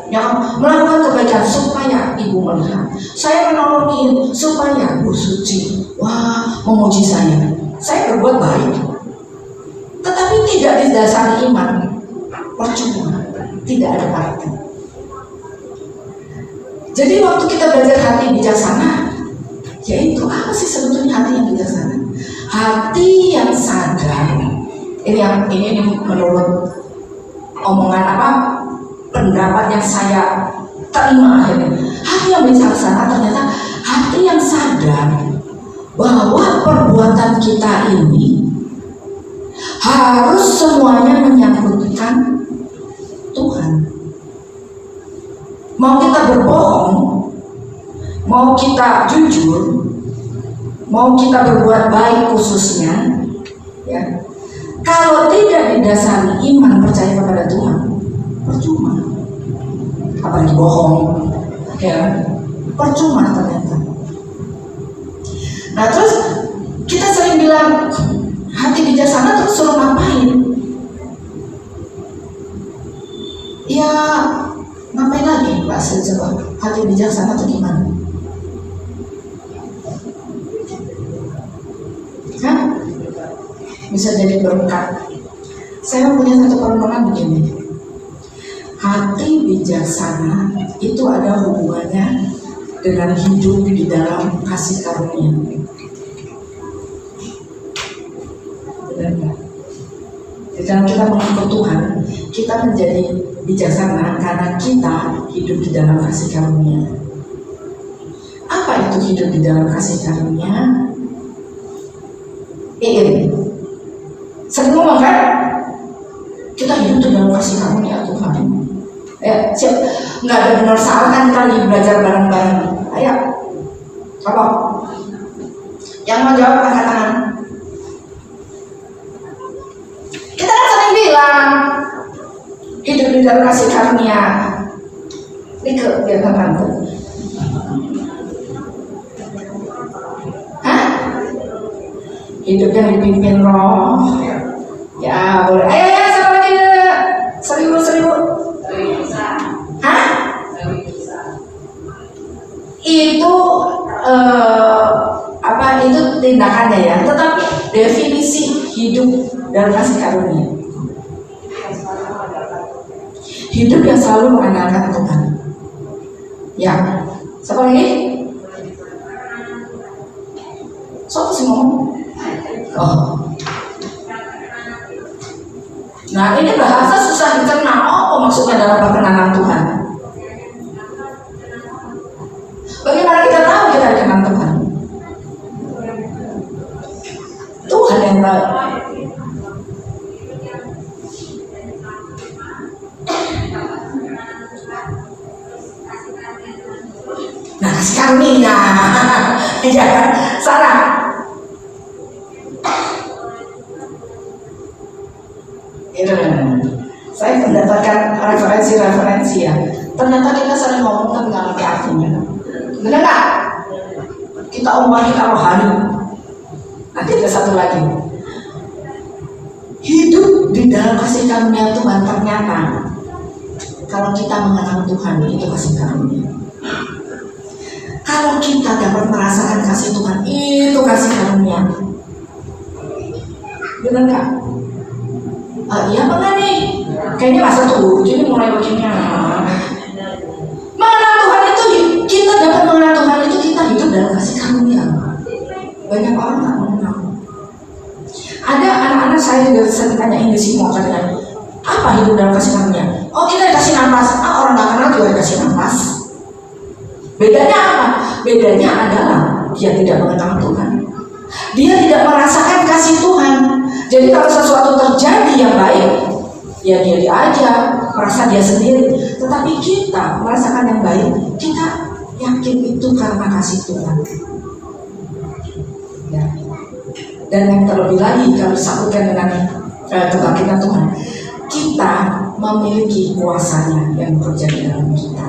yang melakukan kebaikan supaya ibu melihat, saya menolongin supaya ibu suci, memuji saya berbuat baik, tetapi tidak didasari iman, percuma, tidak ada arti. Jadi waktu kita belajar hati bijaksana, yaitu apa sih sebetulnya hati yang bijaksana? Hati yang sadar. Ini menurut omongan pendapat yang saya terima akhirnya. Hati yang bijaksana ternyata hati yang sadar bahwa perbuatan kita ini harus semuanya menyangkutkan Tuhan. Mau kita berbohong, mau kita jujur, mau kita berbuat baik khususnya, ya, kalau tidak didasari iman percaya kepada Tuhan, percuma. Apalagi bohong, ya, percuma ternyata. Nah terus kita sering bilang hati bijaksana, terus suruh ngapain? Ya ngapain lagi Pak Sil, coba hati bijaksana itu gimana? Hah? Bisa jadi berkat. Saya punya satu perenungan begini, hati bijaksana itu ada hubungannya dengan hidup di dalam kasih karunia. Benar nggak? Di dalam kita mengikut Tuhan, kita menjadi bijaksana karena kita hidup di dalam kasih karunia. Apa itu hidup di dalam kasih karunia? Sering ngomong kan? Kita hidup di dalam kasih karunia Tuhan. Nggak ada benar salah kan, kita lagi belajar bareng-bareng. Ayo, apa? Yang mau jawab angkat tangan. Kita kan sering bilang hidup di dalam kasih karunia. Rike, biar bantu. Hah? Hidup yang dipimpin Roh. Ya boleh. Ayo ya, siapa lagi? Seribu. Hah? Itu itu tindakannya ya. Tetapi definisi hidup dalam kasih karunia, hidup yang selalu mengandalkan Tuhan. Ya, siapa lagi? Siapa sih ngomong? Nah ini bahasa susah dicerna. Apa maksudnya dalam perkenanan Tuhan? Bagaimana kita tahu kita dikenal Tuhan? Tuhan yang tahu. Nah, kasih karunia. Ya kan? Sarah. Saya mendapatkan referensi ya. Ternyata kita sering ngomong tapi nggak ngerti artinya. Benar nggak? Kita omong kita rohani. Nanti ada satu lagi. Hidup di dalam kasih karunia Tuhan ternyata kalau kita mengenal Tuhan itu kasih karunia. Kalau kita dapat merasakan kasih Tuhan itu kasih karunia. Benar nggak? Iya apa nih? Kayaknya masa tuh, jadi mulai begini. Mengenal Tuhan itu, kita dapat mengenal Tuhan itu kita hidup dalam kasih karunia. Banyak orang tak mengenal. Ada anak-anak saya juga sering tanyain di sini, katanya, apa hidup dalam kasih karunia? Oh, kita dikasih nafas. Orang nggak kenal juga dikasih nafas. Bedanya apa? Bedanya adalah dia tidak mengenal Tuhan. Dia tidak merasakan kasih Tuhan. Jadi kalau sesuatu terjadi yang baik, ya dia diajak, merasa dia sendiri. Tetapi kita merasakan yang baik, kita yakin itu karena kasih Tuhan. Ya. Dan yang terlebih lagi kalau disambungkan dengan kebangkitan Tuhan, kita memiliki kuasanya yang bekerja di dalam kita.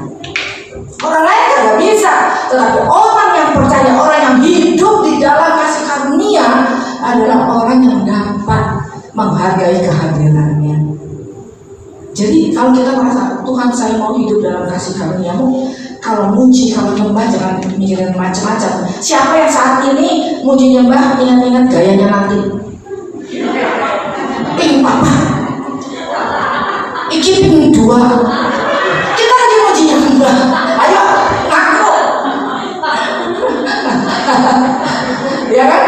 Orang lain tidak bisa, tetapi orang yang percaya, orang yang hidup di dalam kasih karunia adalah orang yang dapat menghargai kehadirannya. Jadi kalau kita merasa Tuhan saya mau hidup dalam kasih karunia-Mu, kalau muji, kalau nyembah jangan mikirin macam-macam. Siapa yang saat ini muji nyembah ingat-ingat gayanya nanti? Ping papa, iki ping dua. Kita lagi muji nyembah. Ayo ngaku. Ya kan?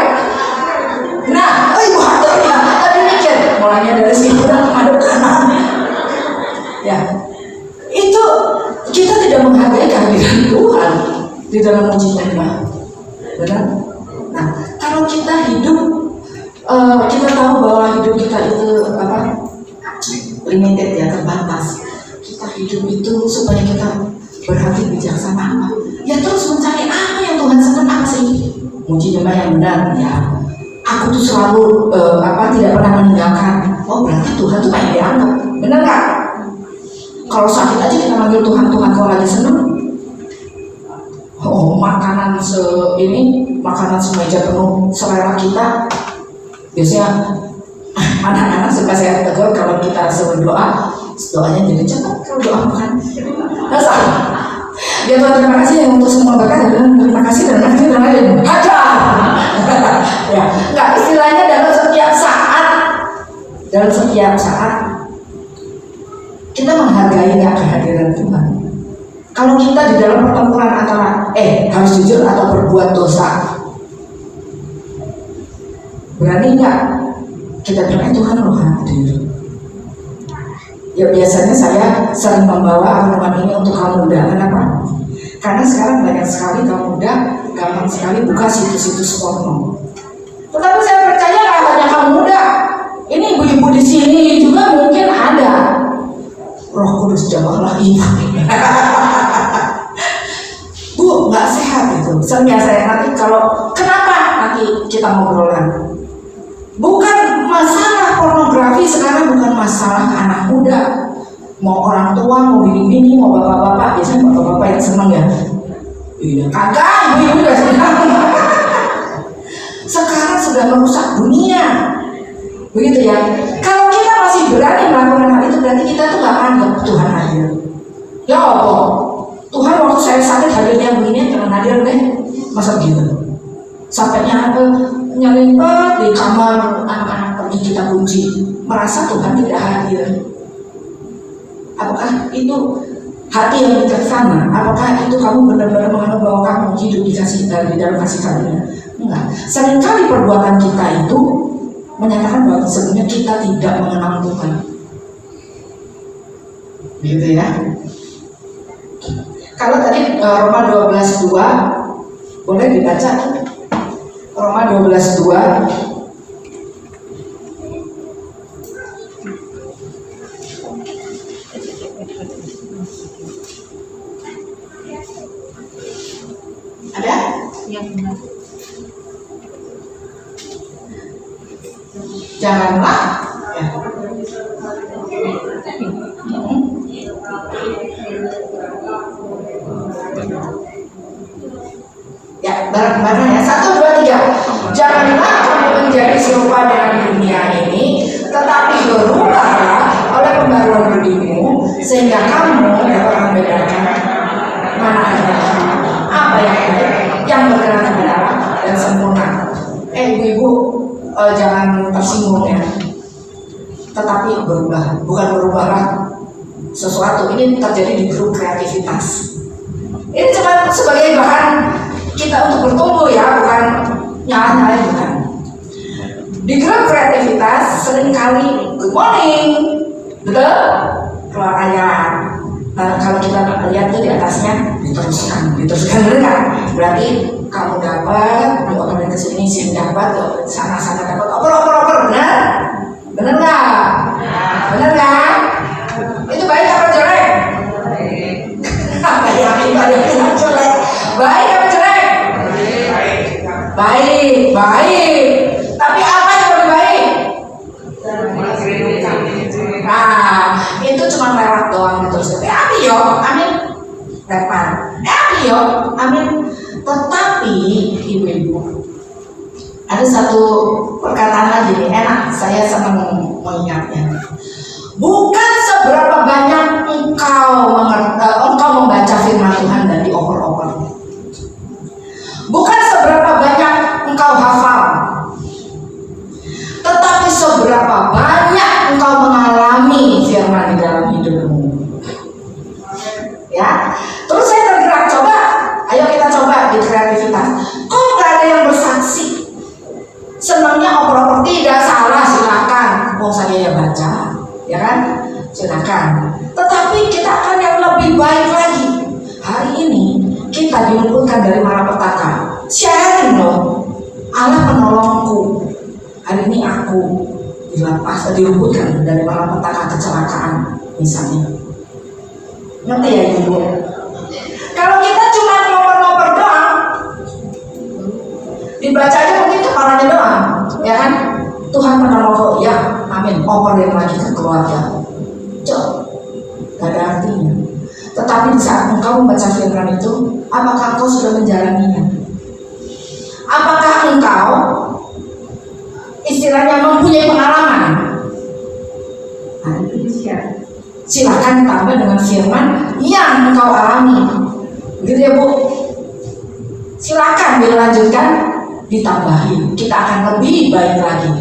Nah, ibu hatinya tadi mikir mulanya dari sini udah menghadap kanan. Ya, itu kita tidak menghargai kehadiran Tuhan di dalam muji nyembah. Benar? Nah, kalau kita hidup, kita tahu bahwa hidup kita itu limited ya, terbatas. Kita hidup itu supaya kita berhati bijaksana apa? Ya terus mencari apa yang Tuhan senang apa sih? Muji nyembah yang benar ya. Aku tuh selalu tidak pernah meninggalkan. Oh berarti Tuhan tuh kayak dianggap, benar nggak? Kalau sakit aja kita manggil Tuhan, Tuhan kalau lagi seneng. Oh makanan makanan semeja penuh selera kita. Biasanya anak-anak suka saya tegur kalau kita suruh doanya jadi cepat kalau doa makan. Ya Tuhan terima kasih yang untuk semua berkat dan terima kasih dan lain hajar. Ya, nggak istilahnya dalam setiap saat kita menghargai kehadiran Tuhan. Kalau kita di dalam pertempuran antara harus jujur atau berbuat dosa, berani nggak kita bilang Tuhan loh hadir? Ya biasanya saya sering membawa renungan ini untuk kaum muda. Kenapa? Karena sekarang banyak sekali kaum muda gampang sekali buka situs-situs porno. Tetapi saya percaya nggak hanya kaum muda, ini ibu-ibu di sini juga mungkin ada. Roh Kudus jamahlah ibu. Bu, nggak sehat itu. Sebenarnya saya nanti kalau kenapa nanti kita ngobrolan. Bukan masalah pornografi sekarang, bukan masalah anak muda. Mau orang tua, mau bini-bini, mau bapak-bapak. Biasanya bapak-bapak yang senang ya. Iya, kagak, ibu juga senang. Sekarang sudah merusak dunia. Begitu ya. Kalau kita masih berani melakukan hal itu, berarti kita tuh gak anggap Tuhan hadir. Ya Allah, Tuhan waktu saya sakit hadirnya begini, jangan hadir deh. Masa gitu? Sampai nyelimpet di kamar anak-anak pergi kita kunci, merasa Tuhan tidak hadir. Apakah itu hati yang bijaksana? Apakah itu kamu benar-benar menganggap bahwa kamu hidup di dalam kasih karunia? Enggak. Seringkali perbuatan kita itu menyatakan bahwa sebenarnya kita tidak mengenal Tuhan. Gitu ya. Kalau tadi Roma 12:2 boleh dibaca. Roma 12:2. yang benar. Janganlah ya. Ya, bareng-bareng ya. 1, 2, 3. Janganlah kamu menjadi serupa dengan dunia ini, tetapi berubahlah oleh pembaruan budimu, sehingga kamu dapat membedakan mana adalah apa yang baik, yang berkenan kepada Allah dan sempurna. Ibu-ibu, jangan tersinggung ya. Tetapi berubah, bukan berubahlah sesuatu. Ini terjadi di grup kreativitas. Ini cuma sebagai bahan kita untuk bertumbuh ya, bukan nyala-nyala, bukan. Di grup kreativitas seringkali good morning, betul? Keluar ayat. Nah, kalau kita lihat tuh di atasnya diteruskan bener kan? Berarti kamu dapat, mau kembali ke sini sini dapat, sana dapat, oper, benar? Benar nggak? Benar kan? Itu baik apa jelek? Baik apa jelek? Baik apa jelek? Baik. Tapi apa yang lebih baik? Nah, itu cuma lewat doang terus. Api yo, amin. Depan. Api yo, amin. Tetapi ibu-ibu, ada satu perkataan lagi nih, enak, saya senang mengingatnya. Bukan seberapa banyak engkau membaca firman Tuhan dan dioper-oper. Bukan seberapa banyak engkau hafal, tetapi seberapa banyak engkau mengalami firman di dalam hidupmu. Ya, terus saya tergerak, ayo kita coba di kreativitas. Kok nggak ada yang bersaksi? Senangnya oper-oper, tidak salah, silakan. Oh saya ya baca, ya kan? Silakan. Tetapi kita akan yang lebih baik lagi. Hari ini kita diluputkan dari malapetaka. Sharing dong. Allah penolongku. Hari ini aku diluputkan dari malapetaka kecelakaan misalnya. Ngerti ya ibu? Kalau kita cuma ngoper-ngoper doang, dibaca aja mungkin kepalanya doang, ya kan? Tuhan menolongku, ya, amin. Operin lagi ke keluarga. Gak ada artinya. Tetapi di saat engkau membaca firman itu, apakah engkau sudah menjalaninya? Apakah engkau istilahnya mempunyai pengalaman? Nah, itu dia. Silakan tambah dengan firman yang engkau alami. Gitu ya Bu. Silakan dilanjutkan, ditambahin. Kita akan lebih baik lagi.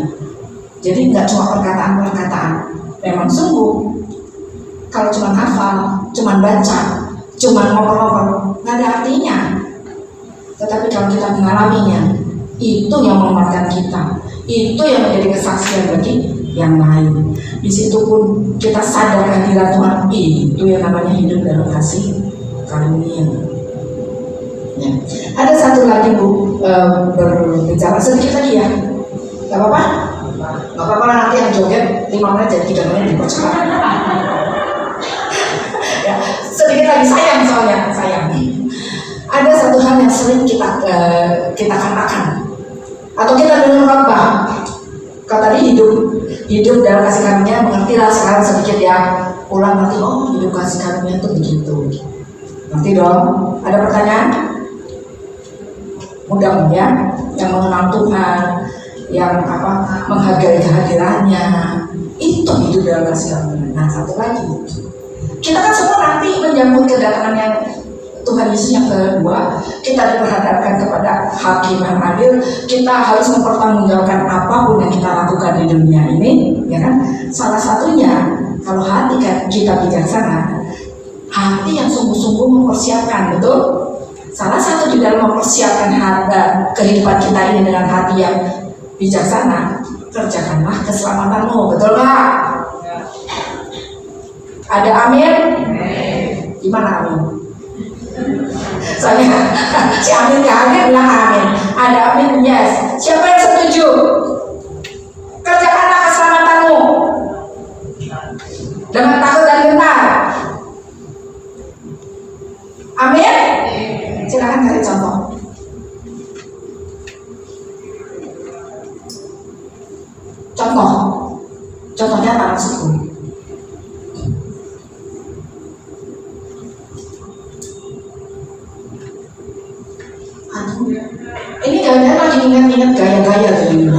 Jadi nggak cuma perkataan-perkataan. Memang sungguh. Kalau cuma hafal, cuma baca, cuma ngobrol-ngobrol, nggak ada artinya. Tetapi kalau kita mengalaminya, itu yang menguatkan kita. Itu yang menjadi kesaksian bagi yang lain. Di situ pun kita sadar kehadiran Tuhan. Itu yang namanya hidup dalam kasih karunia. Ya. Ada satu lagi Bu, berbicara sedikit lagi ya. Gak apa-apa? Gak apa-apa lah, nanti yang joget 5 menit jadi 3 menit dipercepat. Ya, sedikit lagi, sayang. Ada satu hal yang sering kita katakan atau kita dengar khotbah. Kalau tadi hidup dalam kasih karunia, mengertilah sekarang sedikit ya. Ulang nanti, oh hidup kasih karunia itu begitu. Nanti dong. Ada pertanyaan? Mudah-mudahan yang mengenal Tuhan, yang menghargai kehadirannya, itu hidup dalam kasih karunia. Nah, satu lagi, kita kan semua nanti menyambut kedatangan yang Tuhan Yesus yang kedua. Kita diperhadapkan kepada hakim yang adil. Kita harus mempertanggungjawabkan apapun yang kita lakukan di dunia ini, ya kan? Salah satunya, kalau hati kita bijaksana, hati yang sungguh-sungguh mempersiapkan, betul? Salah satu di dalam mempersiapkan kehidupan kita ini dengan hati yang bijaksana, kerjakanlah keselamatanmu, betul nggak? Ada amin? Gimana amin? Soalnya si amin kaget bilang amin. Ada amin, yes. Siapa yang setuju? Kerjakanlah keselamatanmu dengan takut dan gentar. Amin? Silakan cari contoh. Ini jangan-jangan lagi ingat-ingat gaya-gaya tuh ini.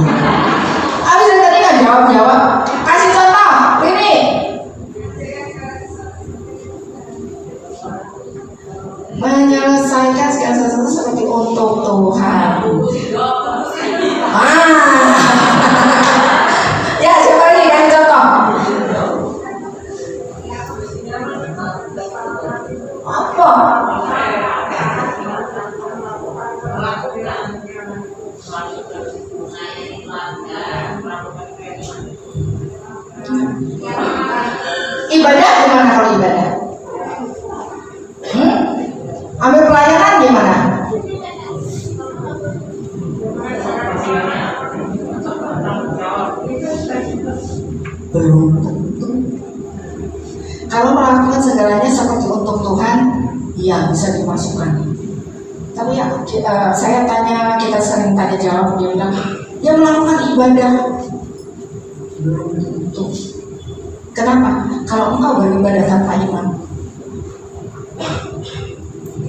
Abis dari tadi nggak jawab. Kasih contoh, ini. Menyelesaikan segala sesuatu seperti untuk Tuhan. Ya, siapa lagi kasih contoh? Apa? Ibadah gimana kalau ibadah? Ambil pelayanan gimana? Belum tentu. Kalau melakukan segalanya seperti untuk Tuhan, ya bisa dimasukkan. Tapi ya, saya tanya, kita sering tanya jawab, dia bilang, ya melakukan ibadah. Belum tentu. Kenapa? Kalau engkau beribadah tanpa iman.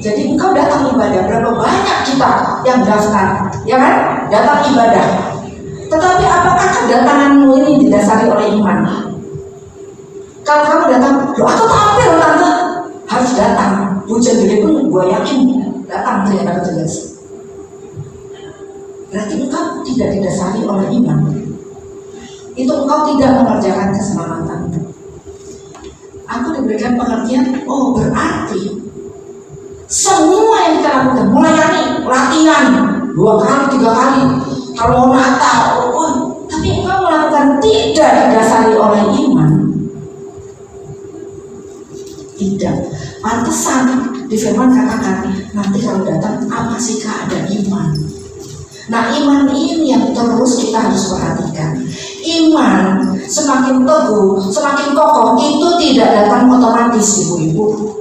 Jadi engkau datang ibadah, berapa banyak kita yang daftar, ya kan? Datang ibadah. Tetapi apakah kedatanganmu ini didasari oleh iman? Kalau kamu datang, loh aku tampil tante, harus datang. Hujan gede pun gue yakin datang ternyata jelas. Berarti engkau tidak didasari oleh iman. Itu engkau tidak mengerjakan keselamatan. Aku diberikan pengertian, oh berarti semua yang kita lakukan, melayani, latihan 2 kali, 3 kali, kalau mau Natal, tapi engkau melakukan tidak didasari oleh iman. Tidak. Pantesan di firman katakan, nanti kalau datang apa sih ada iman? Nah, iman ini yang terus kita harus perhatikan. Iman semakin teguh, semakin kokoh, itu tidak datang otomatis, ibu-ibu.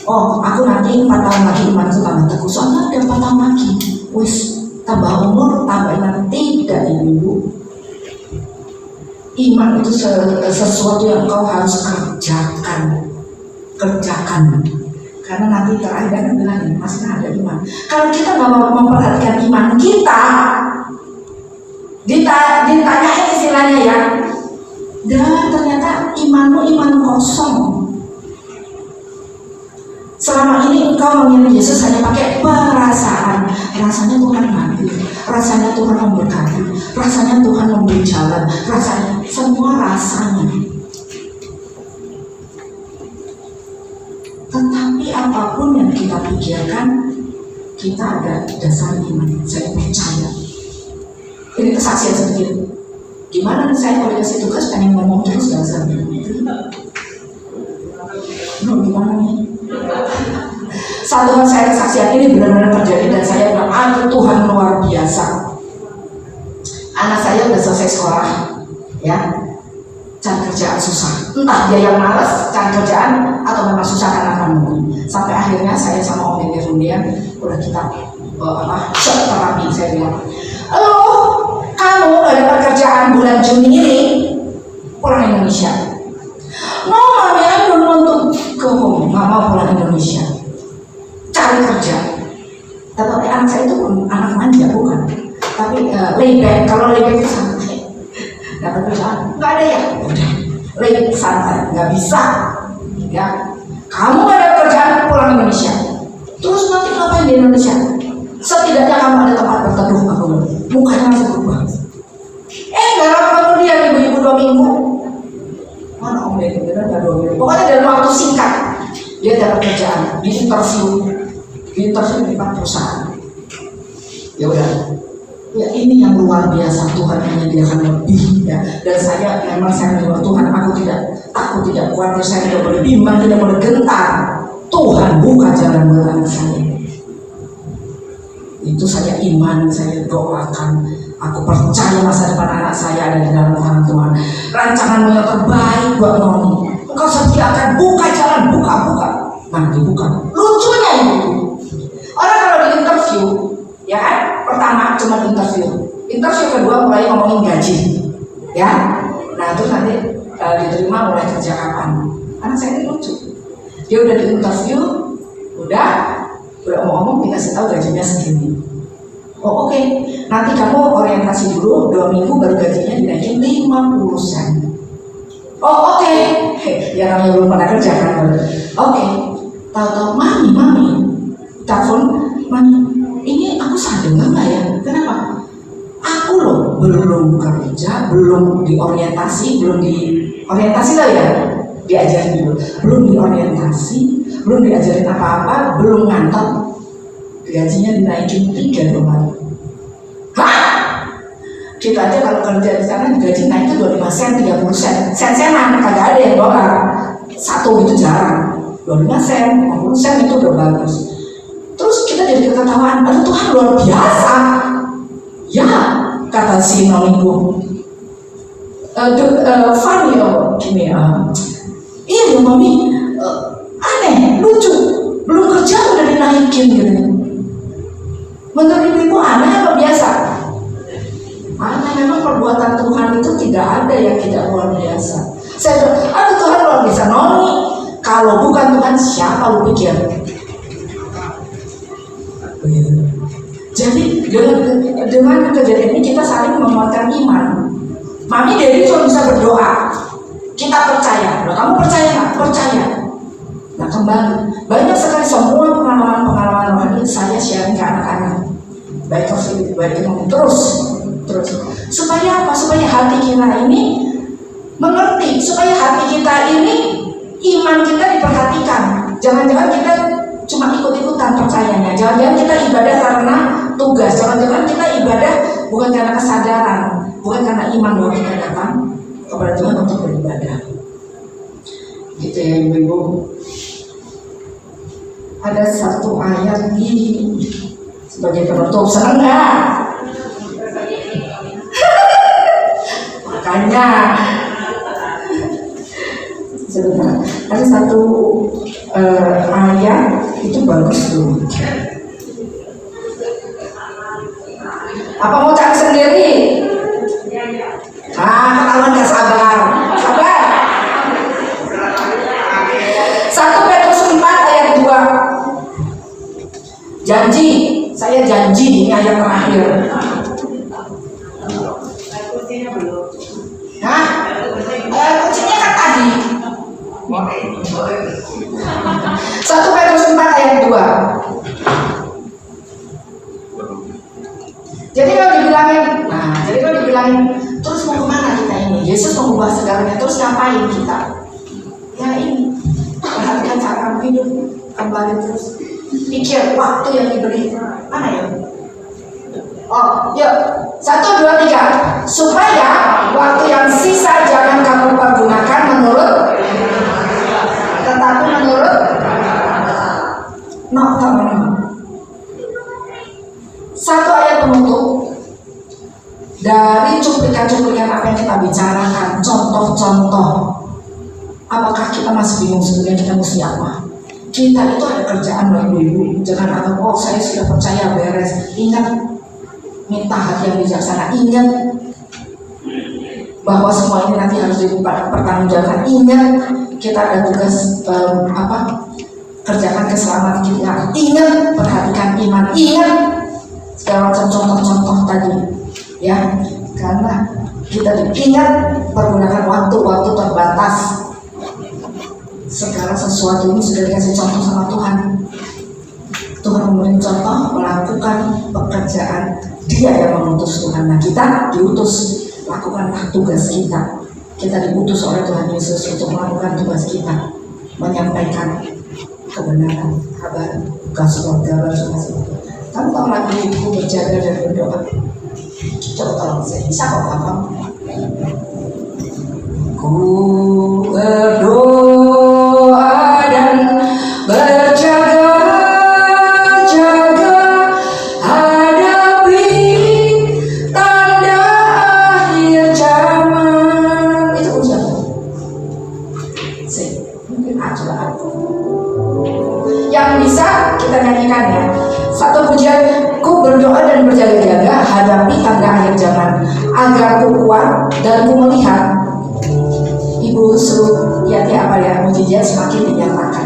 Oh, aku nanti 4 tahun lagi iman tambah teguh. Soalnya ada 4 tahun lagi. Wis, tambah umur, tambah iman. Tidak, ibu-ibu. Iman itu sesuatu yang kau harus kerjakan. Karena nanti terakhir kan bilang masih ada iman. Kalau kita nggak memperhatikan iman kita, ditanyain istilahnya ya, dan ternyata imanmu iman kosong. Selama ini engkau memilih Yesus hanya pakai perasaan. Rasanya Tuhan ngambil, rasanya Tuhan memberkati, rasanya Tuhan memberi jalan, rasanya, semua rasanya. Tetapi apapun yang kita pikirkan, kita ada dasar iman. Saya percaya. Ini kesaksian sedikit. Gimana saya kalau dikasih tugas pengen ngomong terus gak usah. Gimana nih? Satu hal saya kesaksian ini benar-benar terjadi dan saya bilang, aduh Tuhan luar biasa. Anak saya udah selesai sekolah, ya. Cari kerjaan susah, entah dia yang malas cari kerjaan atau memang susah karena pandemi. Sampai akhirnya saya sama Om Dede Rundian udah kita shock terapi. Saya bilang, kamu gak dapat kerjaan bulan Juni ini, pulang Indonesia. No, mami, I don't want to go home. Gak mau pulang Indonesia, cari kerja. Tapi anak saya itu anak manja bukan, tapi layback. Kalau layback itu santai. Dapat kerjaan, nggak ada ya, udah, lebih santai, nggak bisa, ya. Kamu nggak ada kerjaan, pulang Indonesia. Terus nanti ngapain di Indonesia? Setidaknya kamu ada tempat berteduh, aku bilang. Mukanya masih berubah. Nggak lama kemudian ibu-ibu 2 minggu, mana Om Dede bener nggak 2 minggu? Pokoknya dalam waktu singkat dia dapat kerjaan, di interview di tempat perusahaan. Ya udah. Ya ini yang luar biasa, Tuhan menyediakan lebih ya. Dan saya memang saya berdoa Tuhan, aku tidak khawatir, saya tidak boleh bimbang, tidak boleh gentar. Tuhan buka jalan buat anak saya. Itu saya iman, saya doakan. Aku percaya masa depan anak saya ada di dalam tangan Tuhan. Rancanganmu yang terbaik buat Noni. Engkau sediakan, buka jalan, buka. Nah dibuka. Lucunya ini, orang kalau di interview, ya kan? Pertama cuma interview kedua mulai ngomongin gaji, ya. Nah terus nanti diterima mulai kerja kapan. Anak saya ini lucu, dia udah di interview, udah mau ngomong dikasih tahu gajinya segini. Oh oke, nanti kamu orientasi dulu 2 minggu baru gajinya dinaikin 50 sen. Oh oke, ya namanya belum pernah kerja kan. Oke, tahu-tahu mami, telepon, mami, ini aku salah dengar nggak ya? Kenapa? Aku loh belum kerja, belum diorientasi lah ya, diajarin dulu, belum diorientasi, belum diajarin apa-apa, belum ngantor, gajinya dinaikin 3 dolar. Hah? Kita aja kalau kerja di sana gaji naik itu 25 sen, 30 sen, sen-senan, kagak ada yang dolar, satu itu jarang, 25 sen, 50 sen itu udah bagus. Terus kita jadi ketahuan, aduh Tuhan luar biasa. Ya, kata si noniku, funny gini iya ya mami, aneh, lucu, belum kerja udah dinaikin gitu. Menurut ibu aneh apa biasa? Aneh, memang perbuatan Tuhan itu tidak ada yang tidak luar biasa. Saya bilang, aduh Tuhan luar biasa. Noni, kalau bukan Tuhan siapa lu pikir? Begitu. Jadi dengan kejadian ini kita saling menguatkan iman. Mami Dedi cuma bisa berdoa. Kita percaya. Loh, kamu percaya nggak? Percaya. Nah kembali, banyak sekali semua pengalaman rohani saya sharing ke anak-anak. Baik terus. Supaya apa? Supaya hati kita ini mengerti. Supaya hati kita ini iman kita diperhatikan. Jangan-jangan kita cuma ikut-ikutan percayanya. Jangan-jangan kita ibadah karena tugas. Jangan-jangan kita ibadah bukan karena kesadaran, bukan karena iman bahwa kita datang kepada Tuhan untuk beribadah. Gitu ya ibu-ibu. Ada satu ayat di sebagai penutup, senang nggak? Makanya sebentar, ada satu ayat itu bagus tuh. Apa mau cari sendiri? Ketahuan gak sabar. 1 Petrus 4 ayat 2. Janji, saya janji ini ayat terakhir. Nah, kuncinya kan tadi. 1 Petrus 4 ayat 2. Jadi kalau dibilangin, terus mau kemana kita ini? Yesus mengubah segalanya, terus ngapain kita? Ya ini, perhatikan cara kamu hidup, kembali terus. Pikir waktu yang diberi, mana ya? Oh, yuk, 1, 2, 3. Supaya waktu yang sisa jangan kamu pergunakan tetapi menurut teman-teman. 1 ayat penutup dari cuplikan-cuplikan apa yang kita bicarakan, contoh-contoh. Apakah kita masih bingung sebenarnya kita mesti apa? Kita itu ada kerjaan Bapak Ibu. Jangan anggap saya sudah percaya beres. Ingat, minta hati yang bijaksana. Ingat bahwa semua ini nanti harus dipertanggungjawabkan. Ingat kita ada tugas kerjakan keselamatan kita. Ingat perhatikan iman. Ingat segala macam contoh-contoh tadi, ya, karena kita ingat pergunakan waktu terbatas. Segala sesuatu ini sudah dikasih contoh sama Tuhan. Tuhan memberi contoh melakukan pekerjaan. Dia yang mengutus Tuhan. Nah kita diutus, lakukanlah tugas kita. Kita diutus oleh Tuhan Yesus untuk melakukan tugas kita, menyampaikan kebenaran, kabar, gospel, kabar semua. Kamu tahu lagu itu berjaga dan berdoa. Coba tolong saya bisa kok paham. Ku berdoa dan berjaga-jaga hadapi tanda akhir zaman. Itu ucapan. Mungkin coba aku. Yang bisa kita nyanyikan ya. Satu pujian, ku berdoa dan berjaga-jaga hadapi tanda akhir zaman, agar ku kuat dan ku melihat Ibu suruh apa ya, mujizat semakin dinyatakan.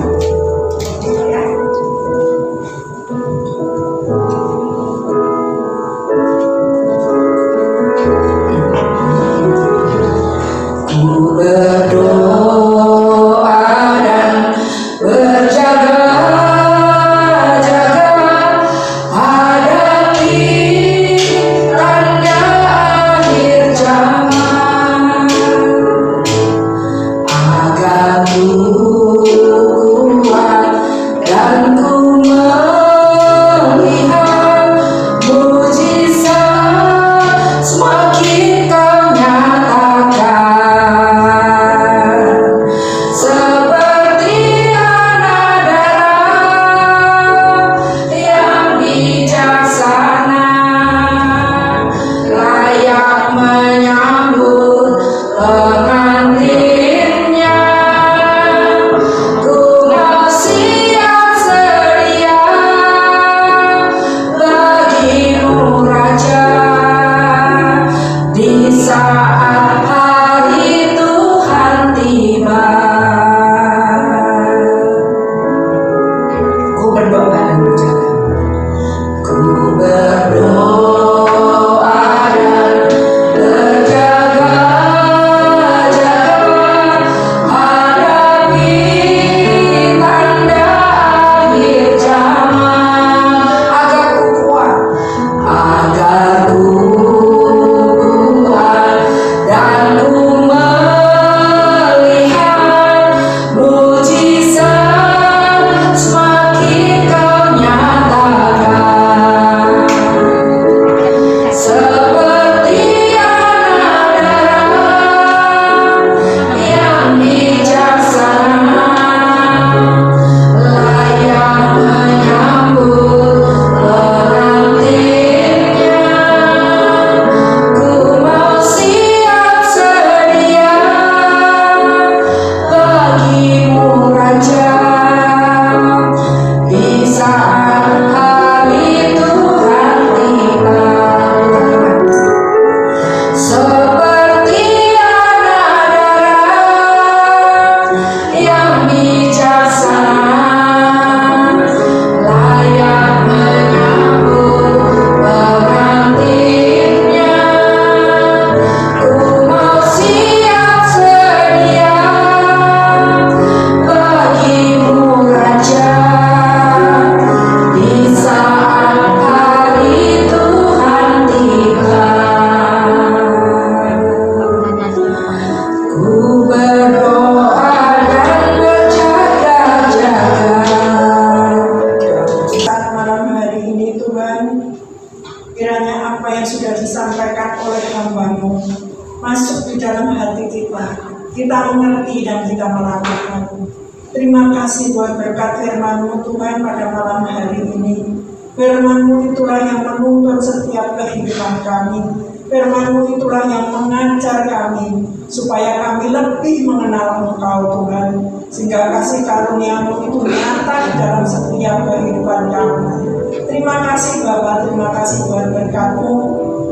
Kiranya apa yang sudah disampaikan oleh hamba-Mu masuk di dalam hati kita. Kita mengerti dan kita melakukan. Terima kasih buat berkat firman-Mu Tuhan pada malam hari ini. Firman-Mu itulah yang menuntun setiap kehidupan kami. Firman-Mu itulah yang mengajar kami supaya kami lebih mengenal Engkau Tuhan, sehingga kasih karunia-Mu itu nyata di dalam setiap kehidupan kami. Terima kasih Bapa, terima kasih buat berkat-Mu.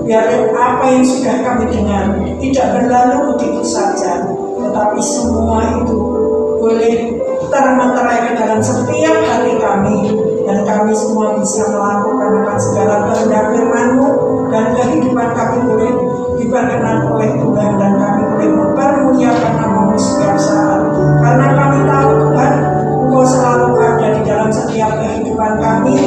Biar apa yang sudah kami dengar tidak berlalu begitu saja, tetapi semua itu boleh termaterai ke dalam setiap hati kami, dan kami semua bisa melakukan akan segala kehendak firman-Mu, dan kehidupan kami boleh diberkenan oleh Tuhan, dan kami boleh mempermuliakan nama-Mu setiap saat. Karena kami tahu Tuhan, Engkau selalu ada di dalam setiap kehidupan kami.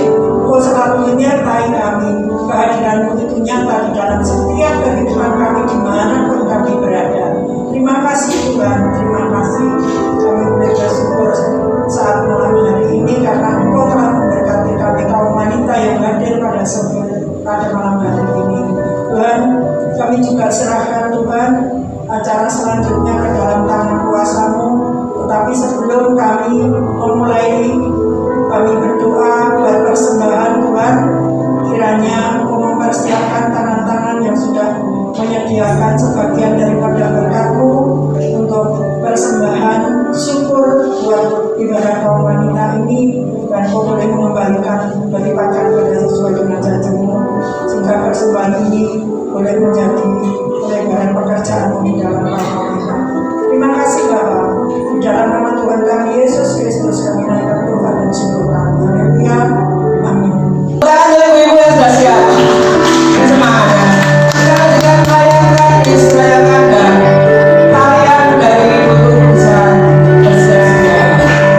Engkau selalu menyertai kami. Kehadiran-Mu itu nyata di dalam setiap kehidupan kami dimanapun kami berada. Terima kasih Tuhan, terima kasih. Kami boleh bersyukur saat malam hari ini karena Engkau telah memberkati kami kaum wanita yang hadir pada malam hari ini. Tuhan, kami juga serahkan Tuhan acara selanjutnya ke dalam tangan kuasa-Mu. Tetapi sebelum kami memulai, kami berdoa buat persembahan Tuhan. Kiranya Engkau mempersiapkan tangan-tangan yang sudah menyediakan sebagian daripada berkat-Mu untuk persembahan syukur buat ibadah kaum wanita ini, dan Engkau boleh mengembalikan berlipatkan pada sesuai dengan janji-Mu, sehingga persembahan ini boleh menjadi pelebaran pekerjaan-Mu di dalam bangsa kita. Terima kasih Bapa. Di dalam nama Tuhan kami Yesus Kristus kami naikkan Tuhan dan syukur kami. Haleluya. Amin. Ibu-ibu yang sudah siap, bersemangat ya. Kita lanjutkan tarian gratis, tarian ada. Tarian dari ibu bisa bersiap-siap. Rayakan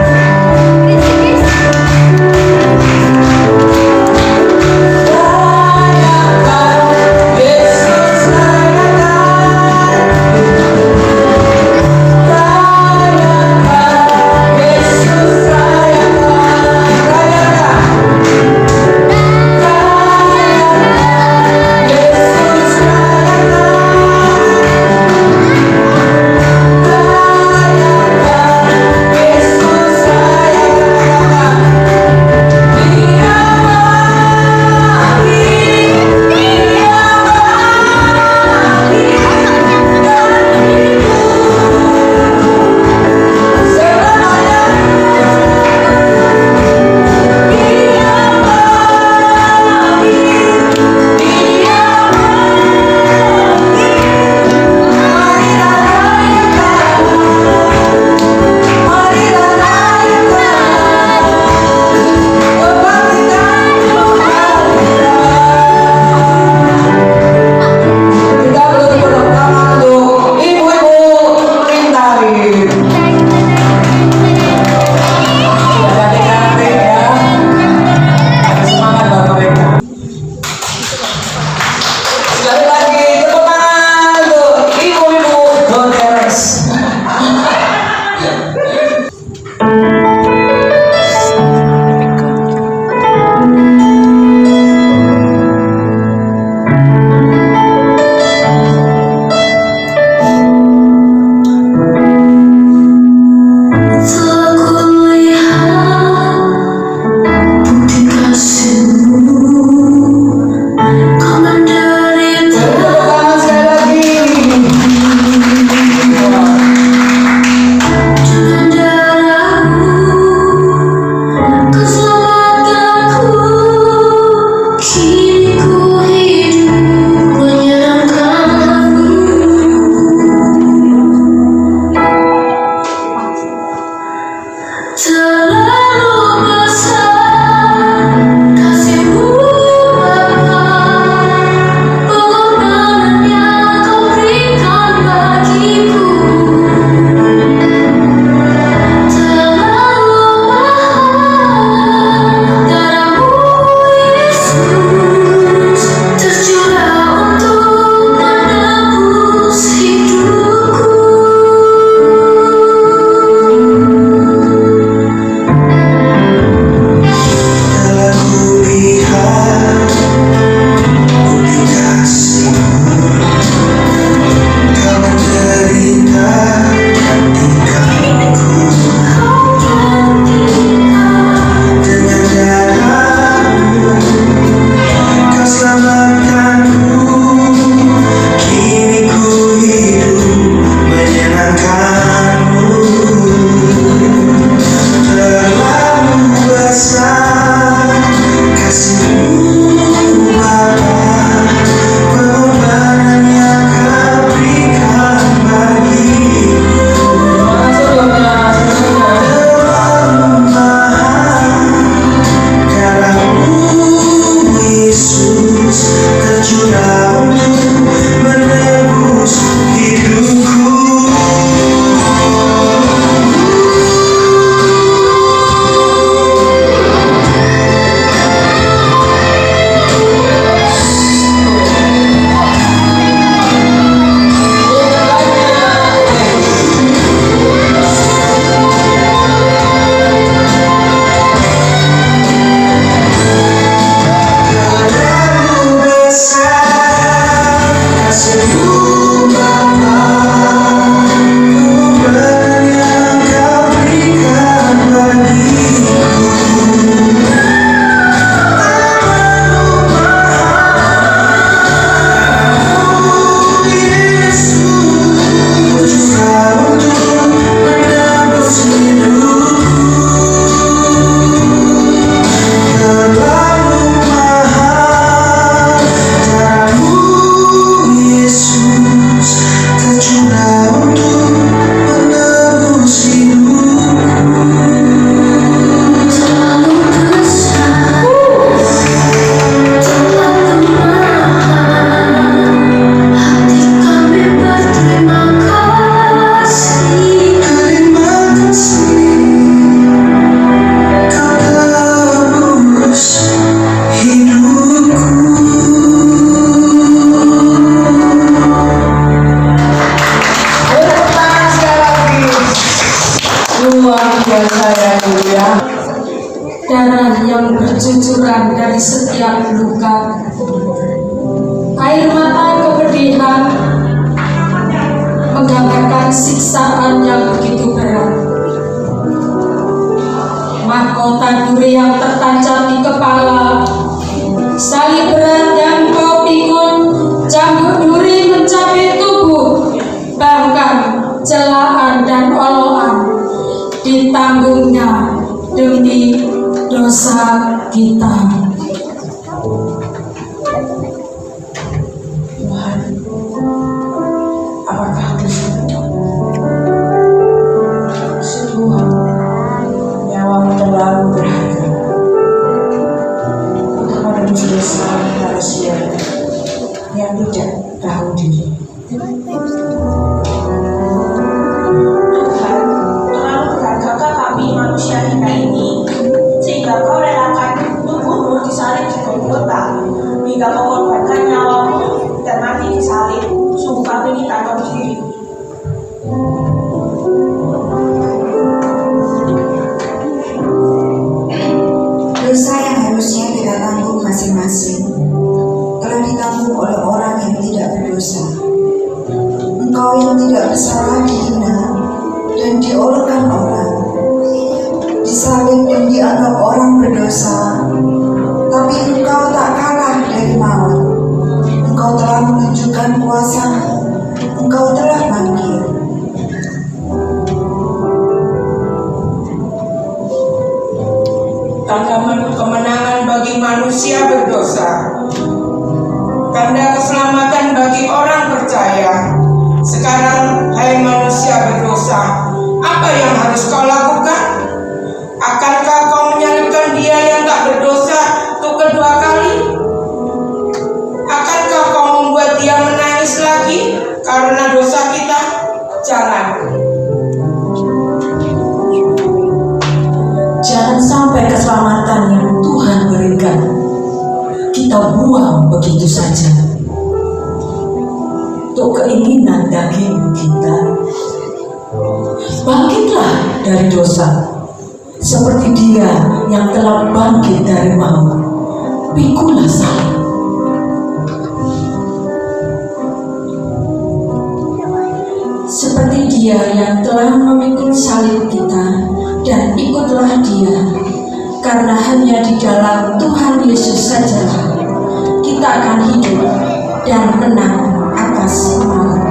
bercucuran dari setiap luka. Air mata kepedihan menggambarkan siksaan yang begitu berat. Mahkota duri yang tertancap di kepala, salib berat yang kau pikul, cambuk duri mencapai tubuh, bahkan celaan dan oloan ditanggungnya demi dosa kita. Tuhan, apakah sungguh nyawamu terlalu berharga untuk menebus dosa manusia yang tidak tahu diri? Tuhan, terlalu berhargakah kami manusia hina ini, sehingga kau relakan tubuhmu disalib di Golgota, hingga kau korbankan nyawamu dan mati disalib. Sungguh kami ini tak tahu diri. Dosa yang harusnya kita tanggung masing-masing telah ditanggung oleh orang yang tidak berdosa. Engkau yang tidak bersalah dihina dan diolokkan orang, disalib dan dianggap orang berdosa, tapi engkau tak kalah dari maut. Engkau telah menunjukkan kuasa-Mu, engkau telah bangkit. Tanda kemenangan bagi manusia berdosa, tanda keselamatan bagi orang percaya. Sekarang, hai manusia berdosa, apa yang harus kau lakukan? Akankah kau menyalibkan Dia yang tak berdosa untuk kedua kali? Akankah kau membuat Dia menangis lagi karena dosa kita? Jangan. Jangan sampai keselamatan yang Tuhan berikan kita buang begitu saja untuk keinginan daging kita. Bangkitlah dari dosa seperti Dia yang telah bangkit dari maut. Pikulah salib. Seperti Dia yang telah memikul salib kita, dan ikutlah Dia, karena hanya di dalam Tuhan Yesus sajalah kita akan hidup dan menang atas maut.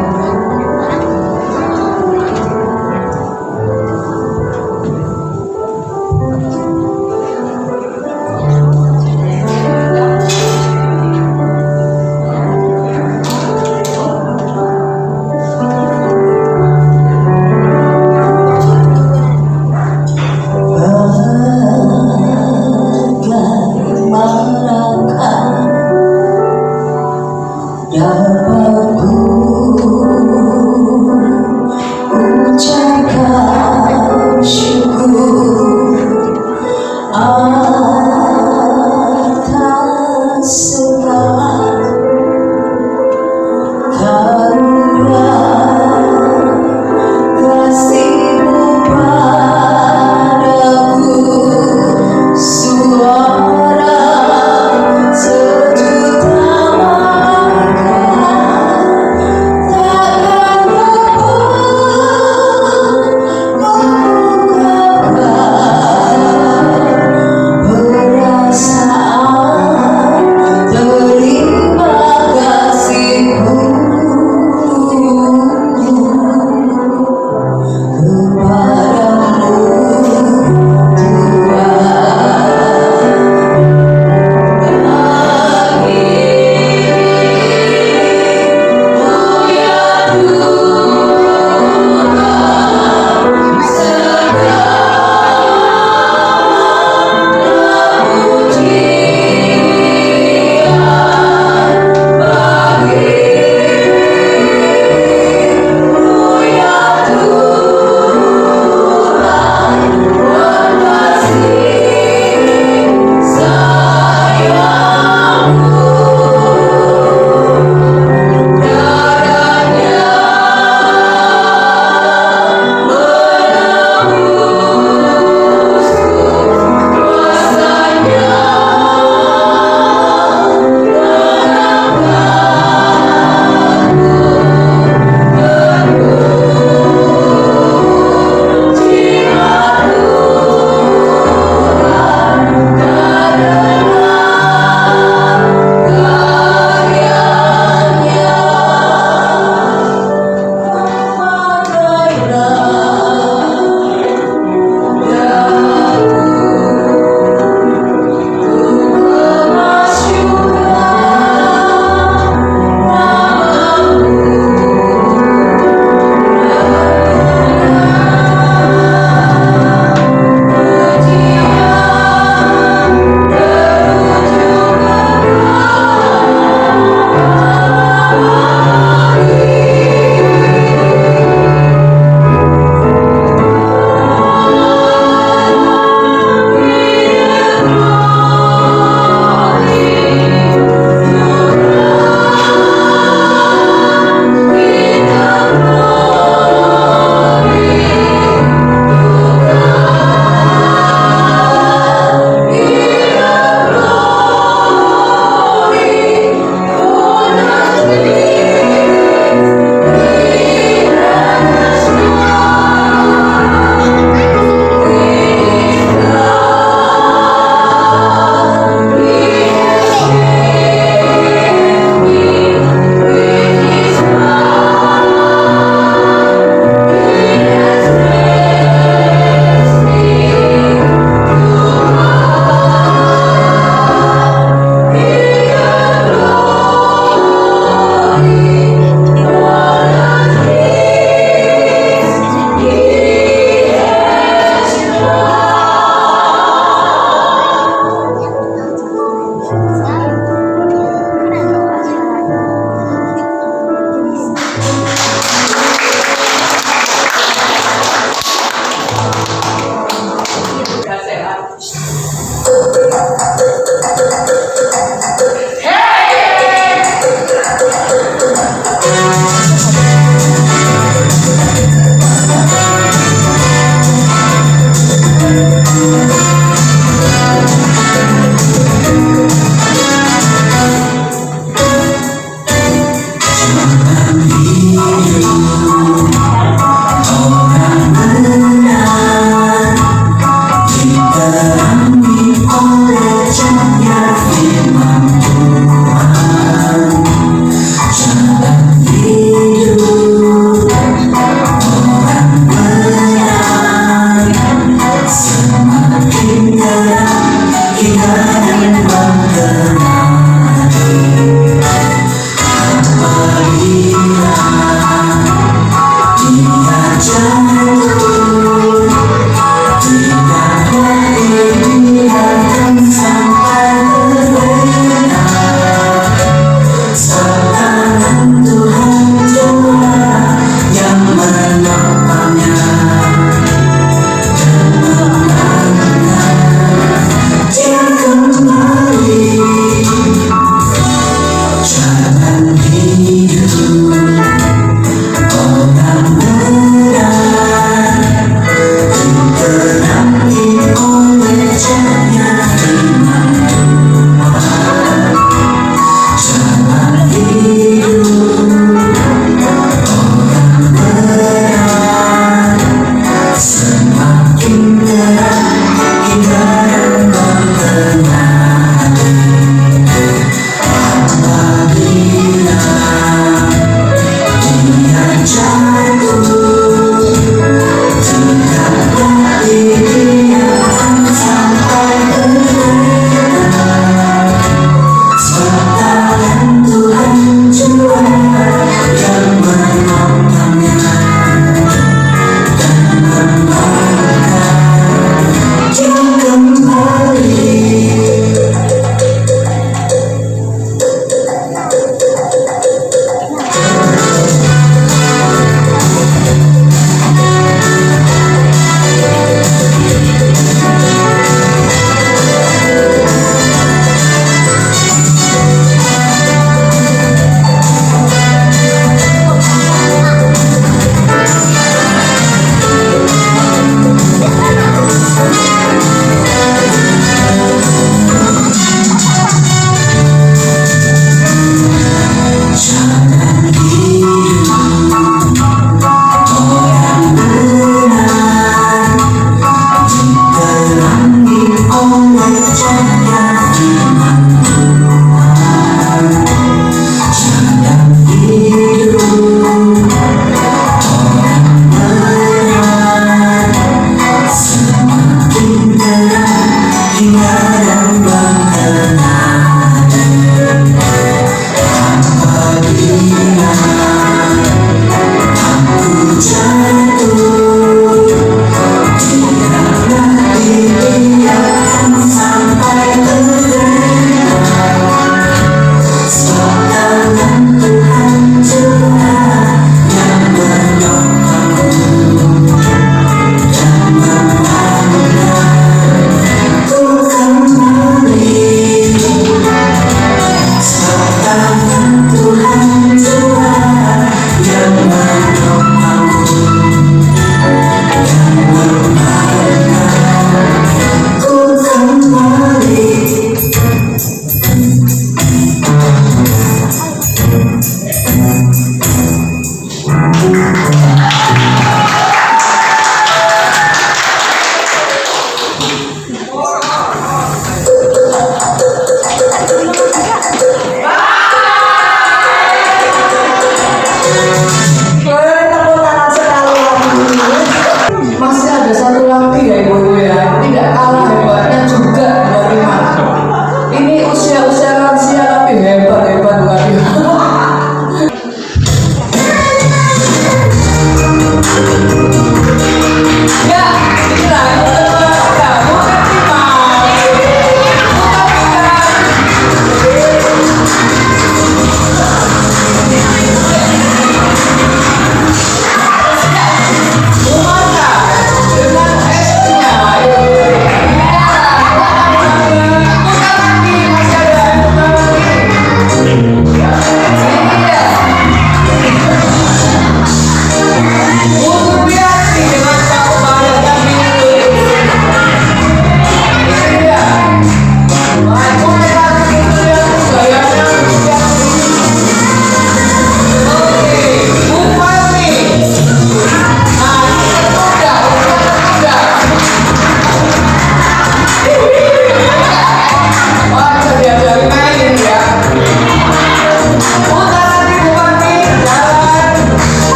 Bagaimanakah dapat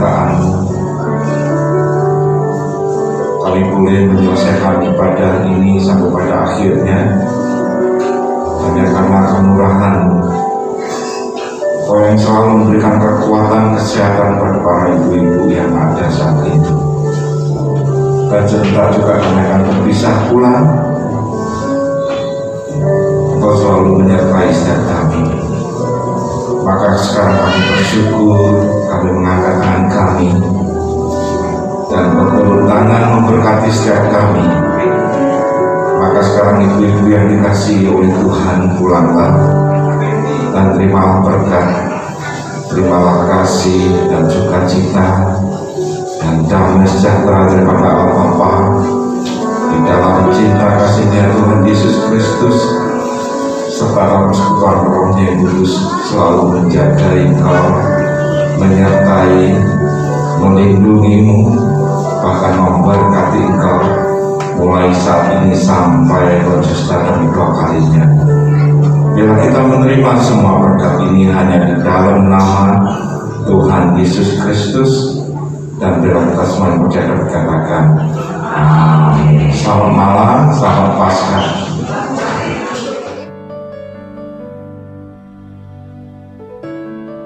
penyertaan-Mu. Kami boleh menyelesaikan ibadah ini sampai pada akhirnya hanya karena kemurahan-Mu. Kau yang selalu memberikan kekuatan kesehatan pada para ibu-ibu yang ada saat ini. Dan sebentar juga kami akan berpisah pulang. Engkau selalu menyertai setiap kami. Maka sekarang kami bersyukur, kami mengangkat tangan kami dan berulur tangan memberkati setiap kami. Maka sekarang ibu-ibu yang dikasihi oleh Tuhan, pulanglah dan terimalah berkat, terimalah kasih dan sukacita dan damai sejahtera daripada Allah Bapa di dalam cinta kasihnya Tuhan Yesus Kristus serta dalam persekutuan Roh-Nya yang kudus selalu menjaga engkau, menyertai, melindungimu, bahkan memberkati engkau mulai saat ini sampai berjuta dan dua kalinya. Bila kita menerima semua berkat ini hanya di dalam nama Tuhan Yesus Kristus, dan bila kita semua yang percaya berkatakan amin. Selamat malam.